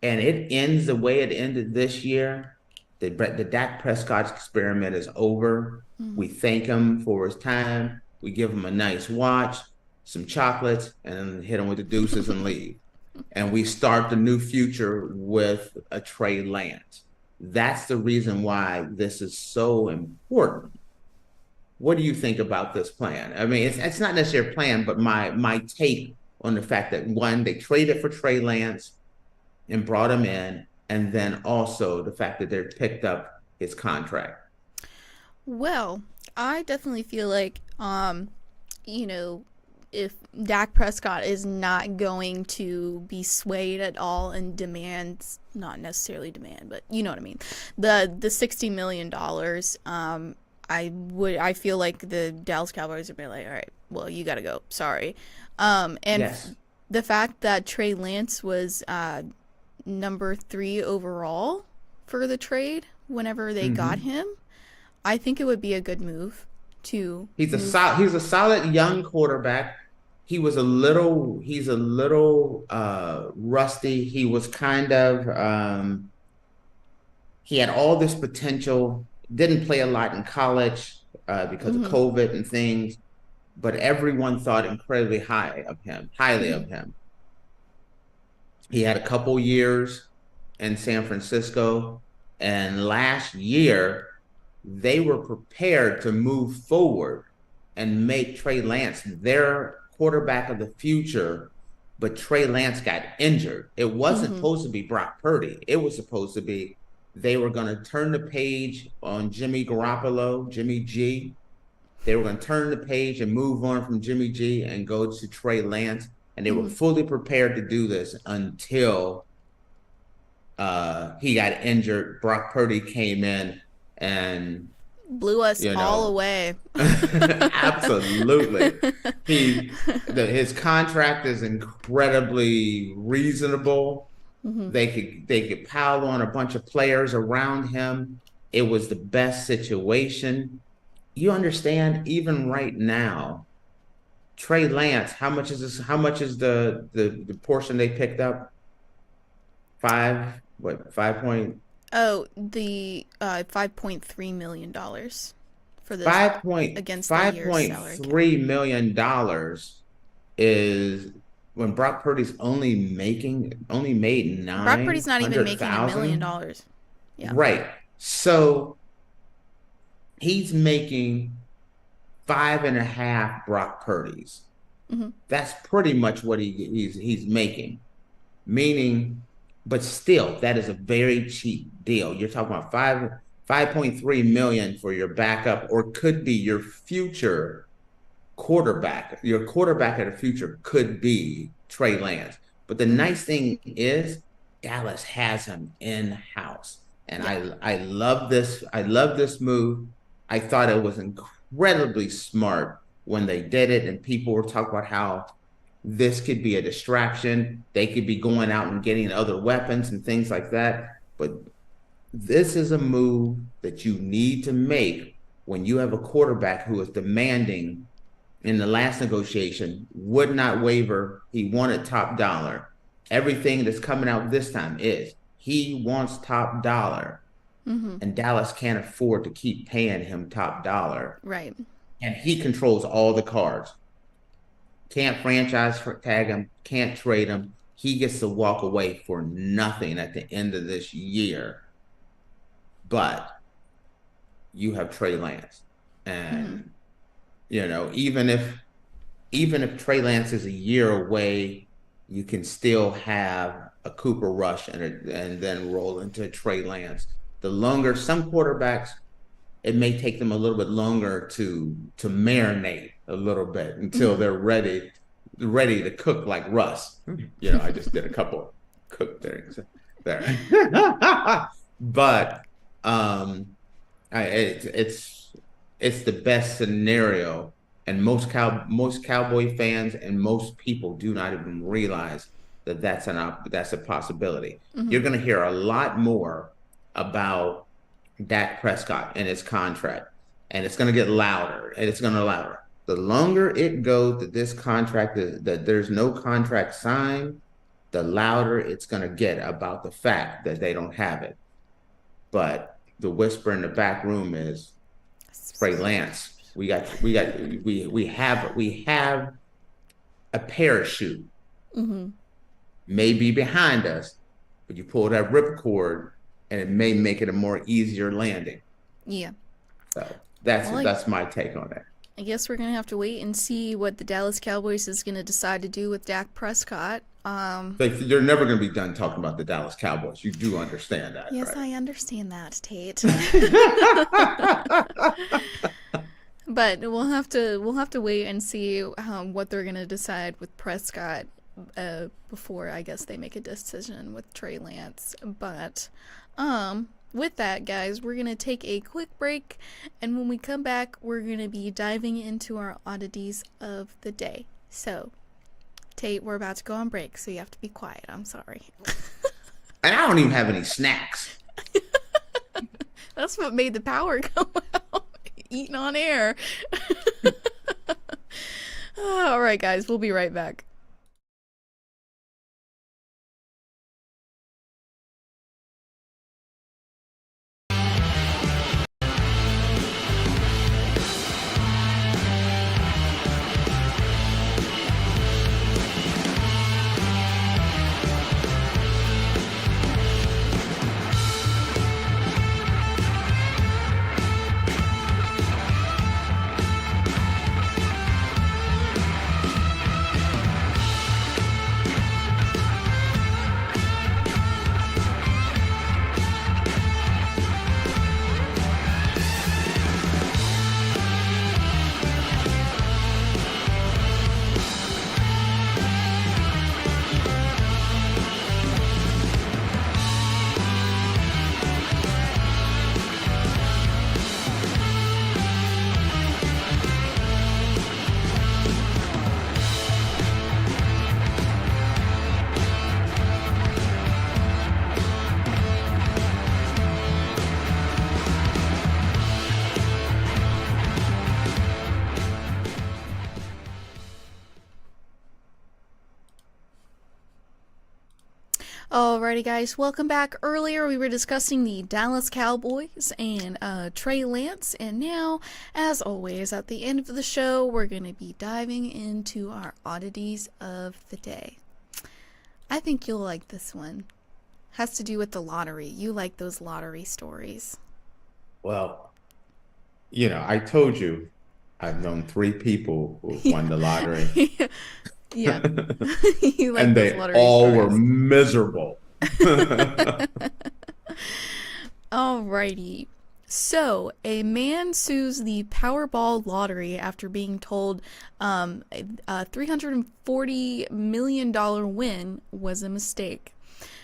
B: and it ends the way it ended this year, the Dak Prescott experiment is over. Mm-hmm. We thank him for his time. We give him a nice watch, some chocolates, and then hit him with the deuces and leave. And we start the new future with a Trey Lance. That's the reason why this is so important. What do you think about this plan? I mean, it's not necessarily a plan, but my take on the fact that, one, they traded for Trey Lance and brought him in, and then also the fact that they picked up his contract?
A: Well, I definitely feel like, you know, if Dak Prescott is not going to be swayed at all and demands, not necessarily demand, but you know what I mean, the $60 million, I feel like the Dallas Cowboys would be like, all right, well, you got to go. Sorry.
B: Yes.
A: The fact that Trey Lance was number 3 overall for the trade whenever they got him, I think it would be a good move to
B: He's
A: move.
B: he's a solid young quarterback. He's a little rusty. He was kind of he had all this potential. Didn't play a lot in college because of COVID and things, but everyone thought incredibly highly of him. He had a couple years in San Francisco, and last year they were prepared to move forward and make Trey Lance their quarterback of the future, but Trey Lance got injured. It wasn't supposed to be Brock Purdy. It was supposed to be they were going to turn the page on Jimmy Garoppolo, Jimmy G. They were going to turn the page and move on from Jimmy G and go to Trey Lance. And they were fully prepared to do this until he got injured. Brock Purdy came in and
A: blew us all away.
B: Absolutely. His contract is incredibly reasonable. They could pile on a bunch of players around him. It was the best situation. You understand, even right now, Trey Lance, how much is this? How much is the portion they picked up? 5 point.
A: Oh, the $5.3 million for this against the year's salary.
B: $5.3 million is when Brock Purdy's only made $900,000.
A: Brock Purdy's not even making $1 million. Yeah.
B: Right. So he's making 5.5 Brock Purdy's. That's pretty much what he's making. Meaning, but still, that is a very cheap deal. You're talking about 5.3 million for your backup, or could be your future quarterback. Your quarterback of the future could be Trey Lance. But the nice thing is Dallas has him in-house. And I love this. I love this move. I thought it was incredibly smart when they did it, and people were talking about how this could be a distraction. They could be going out and getting other weapons and things like that. But this is a move that you need to make when you have a quarterback who is demanding. In the last negotiation, would not waver. He wanted top dollar. Everything that's coming out this time is he wants top dollar. And Dallas can't afford to keep paying him top dollar.
A: Right.
B: And he controls all the cards. Can't franchise tag him, can't trade him. He gets to walk away for nothing at the end of this year. But you have Trey Lance. And you know, even if Trey Lance is a year away, you can still have a Cooper Rush and then roll into Trey Lance. The longer some quarterbacks, it may take them a little bit longer to marinate a little bit until they're ready to cook like Russ. You know, I just did a couple cook things there. But it's the best scenario, and most Cowboy fans and most people do not even realize that that's a possibility. You're going to hear a lot more about Dak Prescott and his contract, and it's going to get louder, and it's going to louder. The longer it goes that this contract that there's no contract signed, the louder it's going to get about the fact that they don't have it. But the whisper in the back room is Trey Lance. We have a parachute. May be behind us, but you pull that ripcord and it may make it a more easier landing.
A: Yeah.
B: So that's my take on that.
A: I guess we're going to have to wait and see what the Dallas Cowboys is going to decide to do with Dak Prescott.
B: You're never going to be done talking about the Dallas Cowboys. You do understand that,
A: yes,
B: right?
A: I understand that, Tate. But we'll have to wait and see what they're going to decide with Prescott before, I guess, they make a decision with Trey Lance. But with that, guys, we're going to take a quick break, and when we come back, we're going to be diving into our oddities of the day. So, Tate, we're about to go on break, so you have to be quiet. I'm sorry.
B: And I don't even have any snacks.
A: That's what made the power come out. Eating on air. All right, guys, we'll be right back. Alrighty, guys, welcome back. Earlier we were discussing the Dallas Cowboys and Trey Lance, and now, as always, at the end of the show, we're going to be diving into our oddities of the day. I think you'll like this one. Has to do with the lottery. You like those lottery stories.
B: Well, I told you I've known 3 people who won the lottery.
A: Yeah. You like
B: and
A: those
B: they
A: lottery
B: all
A: stories.
B: were miserable.
A: Alrighty. So, a man sues the Powerball lottery after being told a $340 million win was a mistake.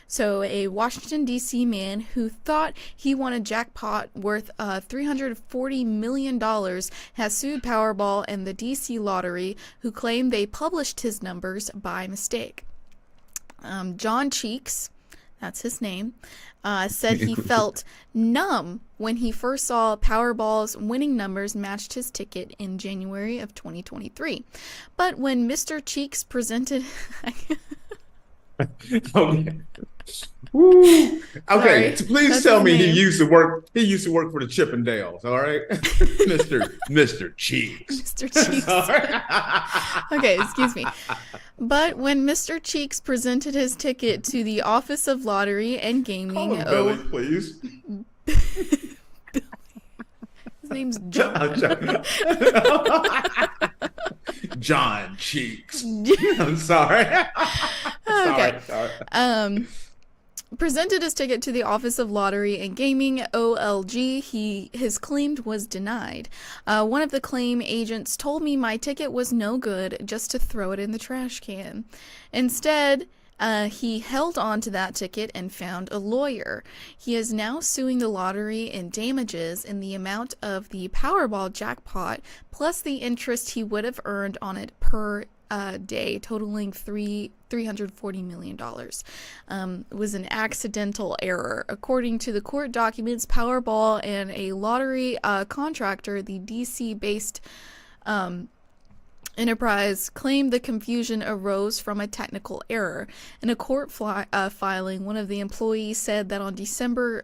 A: So, a Washington, D.C. man who thought he won a jackpot worth $340 million has sued Powerball and the D.C. lottery, who claim they published his numbers by mistake. John Cheeks, that's his name, said he felt numb when he first saw Powerball's winning numbers matched his ticket in January of 2023. But when Mr. Cheeks presented...
B: Okay. Woo. Okay,
A: Sorry,
B: please
A: that's
B: tell
A: his
B: me he
A: name.
B: used to work for the Chippendales, all right? Mr. Cheeks.
A: Mr. Cheeks. Okay, excuse me. But when Mr. Cheeks presented his ticket to the Office of Lottery and Gaming,
B: Call him Billy, please.
A: his name's John.
B: John Cheeks. I'm sorry.
A: Okay.
B: Sorry.
A: Presented his ticket to the Office of Lottery and Gaming, OLG. His claim was denied. One of the claim agents told me my ticket was no good, just to throw it in the trash can. Instead, he held on to that ticket and found a lawyer. He is now suing the lottery in damages in the amount of the Powerball jackpot, plus the interest he would have earned on it per day, totaling $340 million. It was an accidental error. According to the court documents, Powerball and a lottery contractor, the DC-based enterprise, claimed the confusion arose from a technical error. In a court filing, one of the employees said that on December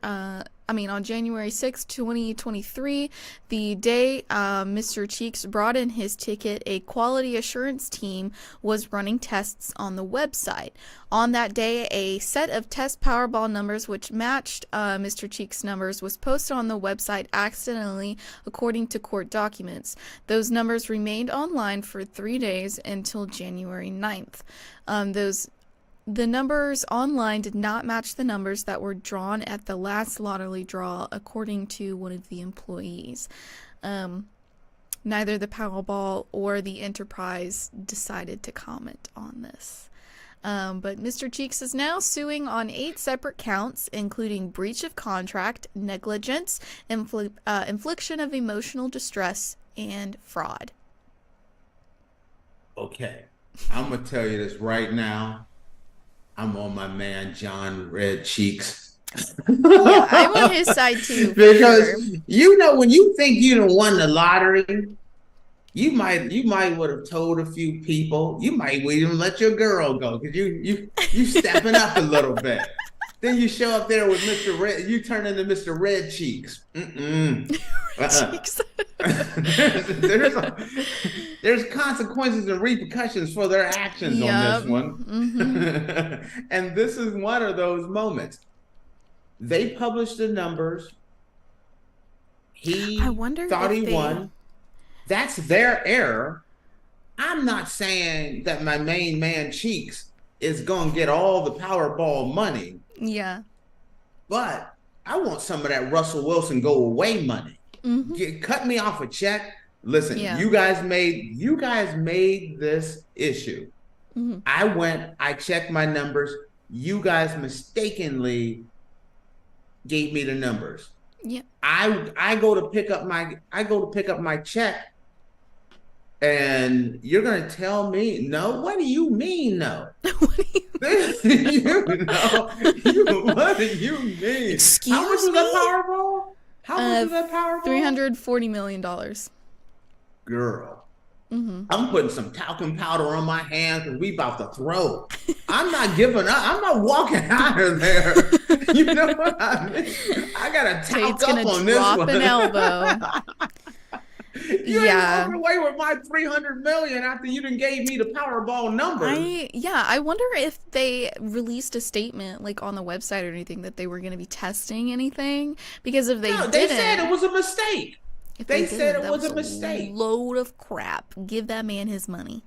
A: on January 6th, 2023, the day Mr. Cheeks brought in his ticket, a quality assurance team was running tests on the website. On that day, a set of test Powerball numbers which matched Mr. Cheeks' numbers was posted on the website accidentally, according to court documents. Those numbers remained online for 3 days until January 9th. The numbers online did not match the numbers that were drawn at the last lottery draw, according to one of the employees. Neither the Powerball or the Enterprise decided to comment on this. But Mr. Cheeks is now suing on 8 separate counts, including breach of contract, negligence, infliction of emotional distress, and fraud.
B: Okay, I'm going to tell you this right now. I'm on my man John Red Cheeks.
A: Yeah, I'm on his side too.
B: Because
A: sure.
B: When you think you done won the lottery, you might would have told a few people. You might even let your girl go because you stepping up a little bit. Then you show up there with Mr. Red. You turn into Mr. Red Cheeks.
A: Cheeks.
B: There's consequences and repercussions for their actions on this one. Mm-hmm. And this is one of those moments. They published the numbers. He thought he won. That's their error. I'm not saying that my main man Cheeks is going to get all the Powerball money.
A: Yeah.
B: But I want some of that Russell Wilson go away money.
A: Mm-hmm.
B: Cut me off a check. Listen, you guys made this issue. Mm-hmm. I checked my numbers. You guys mistakenly gave me the numbers.
A: Yeah.
B: I go to pick up my check, and you're gonna tell me no? What do you mean no?
A: What do you mean?
B: What do you mean?
A: Excuse
B: How much was that Powerball? How much was that Powerball?
A: $340 million.
B: Girl.
A: Mm-hmm.
B: I'm putting some talcum powder on my hands because we about to throw. I'm not giving up. I'm not walking out of there. You know what I mean? I got to talc up on this one.
A: Drop an elbow.
B: You ain't walking away with my $300 million after you done gave me the Powerball number.
A: I wonder if they released a statement like on the website or anything that they were going to be testing anything, because if they didn't,
B: they said it was a mistake. They said it was a mistake.
A: Load of crap. Give that man his money.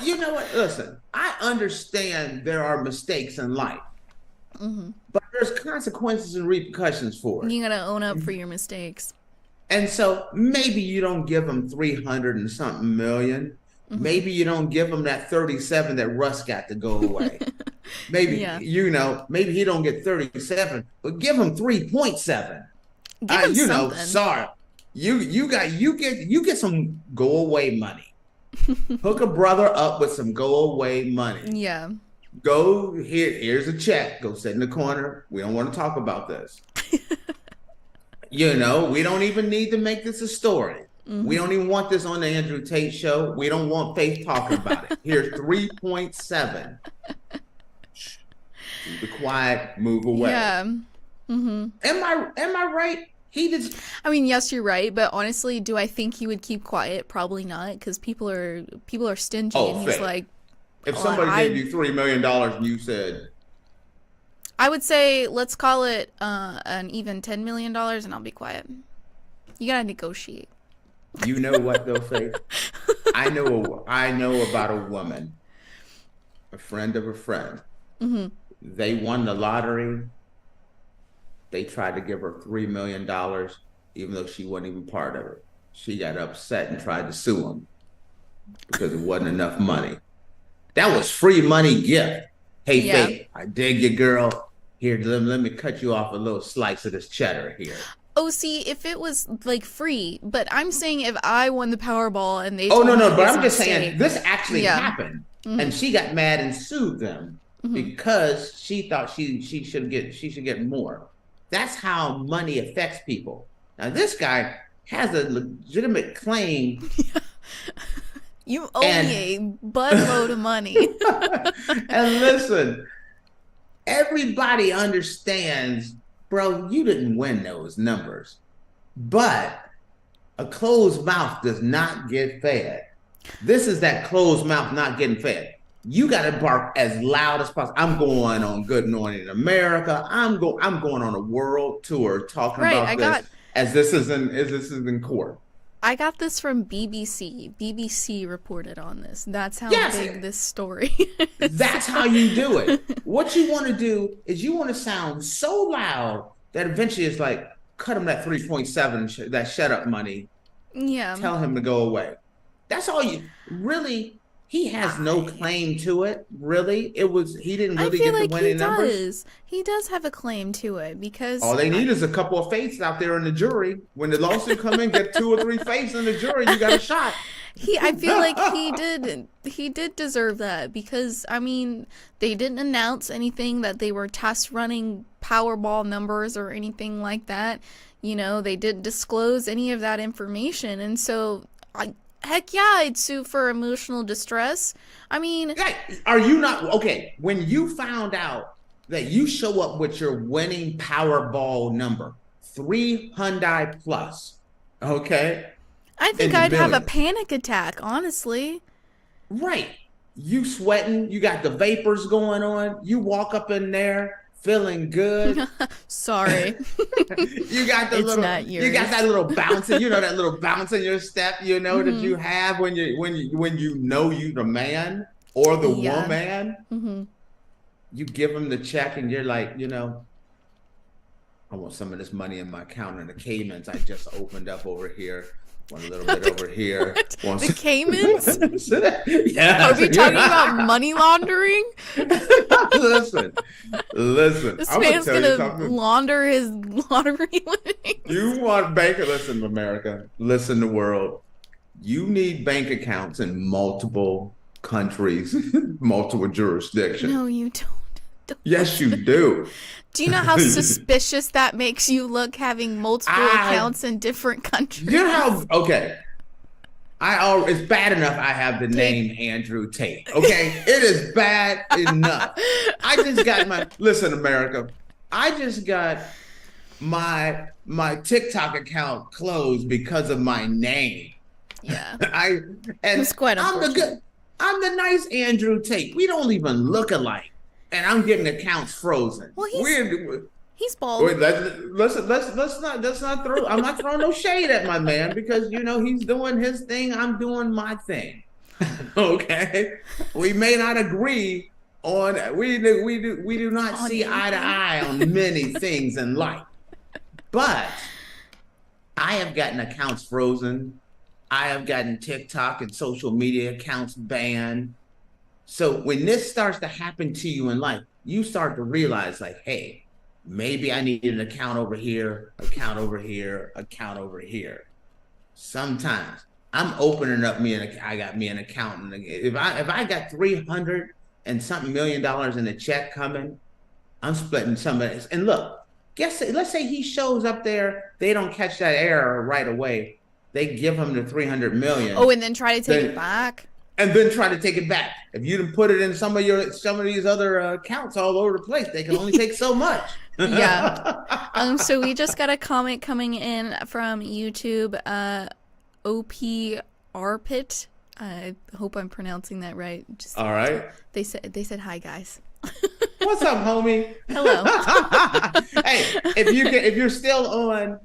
B: You know what? Listen, I understand there are mistakes in life, but there's consequences and repercussions for it.
A: You gotta own up for your mistakes.
B: And so maybe you don't give them 300 and something million. Maybe you don't give them that 37 that Russ got to go away. Maybe maybe he don't get 37, but give him 3.7.
A: Give him something.
B: Sorry. You get some go away money. Hook a brother up with some go away money.
A: Yeah.
B: Go here's a check. Go sit in the corner. We don't want to talk about this. We don't even need to make this a story. We don't even want this on the Andrew Tate Show. We don't want Faith talking about it. Here's 3.7. Keep it quiet, move away.
A: Yeah.
B: Am I right?
A: Yes, you're right, but honestly, do I think he would keep quiet? Probably not, because people are stingy, and he's like,
B: if somebody gave you $3 million and you said,
A: I would say let's call it an even $10 million, and I'll be quiet. You gotta negotiate.
B: You know what though, Faith? I know about a woman, a friend of a friend. They won the lottery. They tried to give her $3 million, even though she wasn't even part of it. She got upset and tried to sue them because it wasn't enough money. That was free money gift. Hey, Faith, I dig you, girl. Here, let me cut you off a little slice of this cheddar here.
A: Oh, see, if it was like free, but I'm saying if I won the Powerball and they
B: but I'm just saying this actually happened, and she got mad and sued them because she thought she should get more. That's how money affects people. Now, this guy has a legitimate claim.
A: You owe me a buttload of money.
B: And listen, everybody understands bro, you didn't win those numbers. But a closed mouth does not get fed. This is that closed mouth not getting fed. You got to bark as loud as possible. I'm going on Good Morning America. I'm going on a world tour talking about this as this is in court.
A: I got this from BBC. BBC reported on this. That's how big this story is.
B: That's how you do it. What you want to do is you want to sound so loud that eventually it's like, cut him that 3.7, that shut up money.
A: Yeah.
B: Tell him to go away. That's all you really. He has no claim to it. Really, he didn't really get the winning numbers.
A: He does have a claim to it because
B: all they need is a couple of faiths out there in the jury. When the lawsuit come in, get 2 or 3 faiths in the jury, you got a shot.
A: I feel like he did deserve that because I mean they didn't announce anything that they were test running Powerball numbers or anything like that. You know, they didn't disclose any of that information, and so heck yeah, I'd sue for emotional distress. I mean,
B: are you not okay? When you found out that you show up with your winning Powerball number, 300 plus, okay?
A: I think I'd have a panic attack, honestly.
B: Right. You sweating, you got the vapors going on, you walk up in there feeling good.
A: Sorry.
B: You got that little bounce, that little bounce in your step, that you have when you know you the man or the woman. Mm-hmm. You give them the check and you're like, I want some of this money in my account in the Caymans I just opened up over here. One a little bit over here.
A: The Caymans?
B: Yeah.
A: Are we talking about money laundering?
B: Listen.
A: This man's gonna launder his lottery winnings.
B: You want listen, America. Listen, the world. You need bank accounts in multiple countries, multiple jurisdictions.
A: No, you don't.
B: Yes, you do.
A: Do you know how suspicious that makes you look, having multiple accounts in different countries?
B: You know how, okay. It's bad enough I have the name Andrew Tate, okay? It is bad enough. I just got listen, America, I just got my TikTok account closed because of my name.
A: Yeah.
B: It's quite unfortunate. I'm the nice Andrew Tate. We don't even look alike. And I'm getting accounts frozen.
A: Well, he's bald.
B: Wait, let's not throw. I'm not throwing no shade at my man because he's doing his thing. I'm doing my thing. Okay, we may not agree on. We do not see eye to eye on many things in life, but I have gotten accounts frozen. I have gotten TikTok and social media accounts banned. So when this starts to happen to you in life, you start to realize like, hey, maybe I need an account over here, account over here, account over here. Sometimes I'm opening up I got me an account. If I got $300 and something million in a check coming, I'm splitting some of this. And look, let's say he shows up there, they don't catch that error right away. They give him the $300 million.
A: Oh, and then try to take it back.
B: And then try to take it back. If you didn't put it in some of these other accounts all over the place, they can only take so much.
A: Yeah. So we just got a comment coming in from YouTube. OP Arpit. I hope I'm pronouncing that right.
B: All right.
A: They said hi, guys.
B: What's up, homie?
A: Hello.
B: Hey, if you're still on,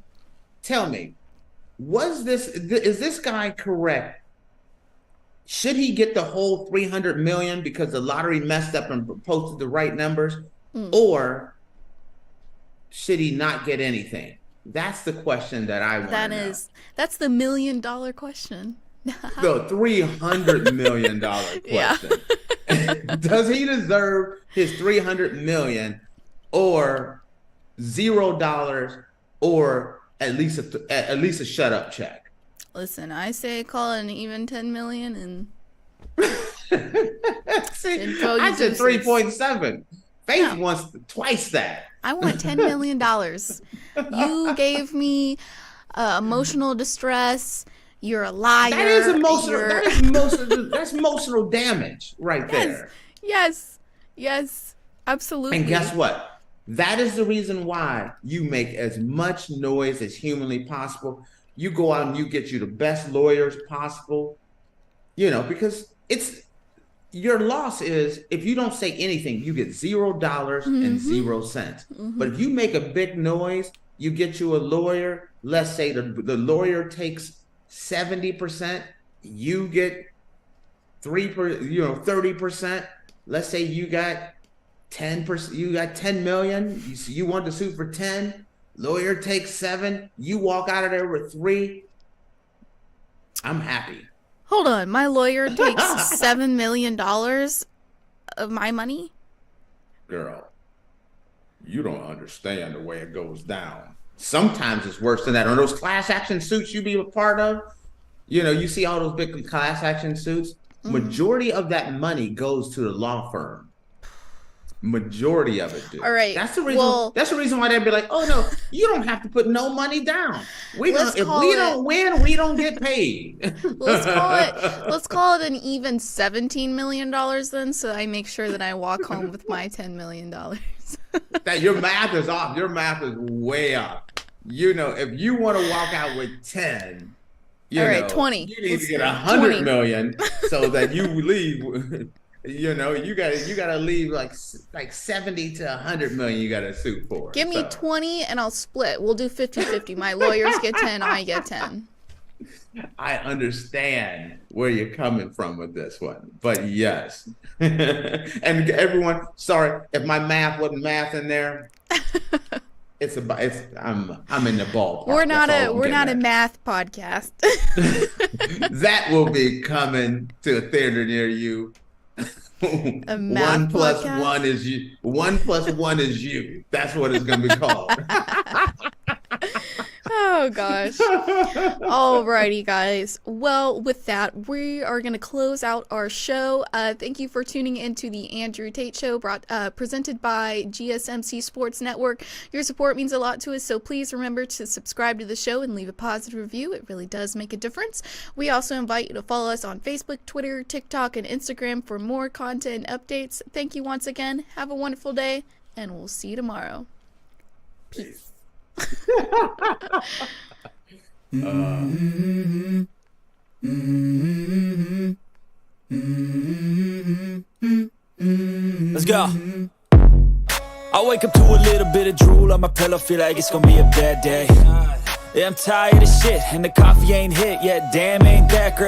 B: tell me, is this guy correct? Should he get the whole $300 million because the lottery messed up and posted the right numbers, or should he not get anything? That's the question that I want to know.
A: That's the $1 million question.
B: The $300 million question. Yeah. Does he deserve his $300 million, or $0, or at least a shut up check?
A: Listen, I say call it an even 10 million and
B: see, I said 3.7. Faith wants twice that.
A: I want $10 million. You gave me emotional distress. You're a liar.
B: That is emotional. That's emotional damage right there.
A: Yes, absolutely.
B: And guess what? That is the reason why you make as much noise as humanly possible. You go out and you get you the best lawyers possible, because your loss is if you don't say anything, you get $0 and 0 cents. But if you make a big noise, you get you a lawyer. Let's say the lawyer takes 70%, you get 30%. Let's say you got 10%, you got 10 million. You want to sue for 10, lawyer takes 7, you walk out of there with 3. I'm happy.
A: Hold on, my lawyer takes $7 million of my money?
B: Girl, you don't understand the way it goes down. Sometimes it's worse than that. On those class action suits you be a part of, you see all those big class action suits. Majority of that money goes to the law firm. Majority of it do.
A: All right.
B: That's the reason. That's the reason why they'd be like, "Oh no, you don't have to put no money down. If we don't win, we don't get paid."
A: Let's call it an even $17 million then, so I make sure that I walk home with my $10 million.
B: That your math is off. Your math is way off. If you want to walk out with 10,
A: all right, 20.
B: You need to get 100 million so that you leave. You gotta leave like 70 to 100 million. You gotta sue for.
A: Give me 20 and I'll split. We'll do 50-50. My lawyers get 10, I get 10.
B: I understand where you're coming from with this one, but yes. And everyone, sorry if my math wasn't math in there. I'm in the ballpark.
A: We're not a math podcast.
B: That will be coming to a theater near you.
A: A math
B: 1 plus
A: podcast?
B: 1 is you. 1 plus 1 is you. That's what it's gonna be called.
A: Oh gosh. Alrighty, guys. Well, with that, we are going to close out our show. Thank you for tuning into the Andrew Tate Show, presented by GSMC Sports Network. Your support means a lot to us, so please remember to subscribe to the show and leave a positive review. It really does make a difference. We also invite you to follow us on Facebook, Twitter, TikTok, and Instagram for more content and updates. Thank you once again. Have a wonderful day, and we'll see you tomorrow. Peace.
C: Let's go. I wake up to a little bit of drool on my pillow, feel like it's gonna be a bad day. Yeah, I'm tired of shit, and the coffee ain't hit yet, damn ain't that great.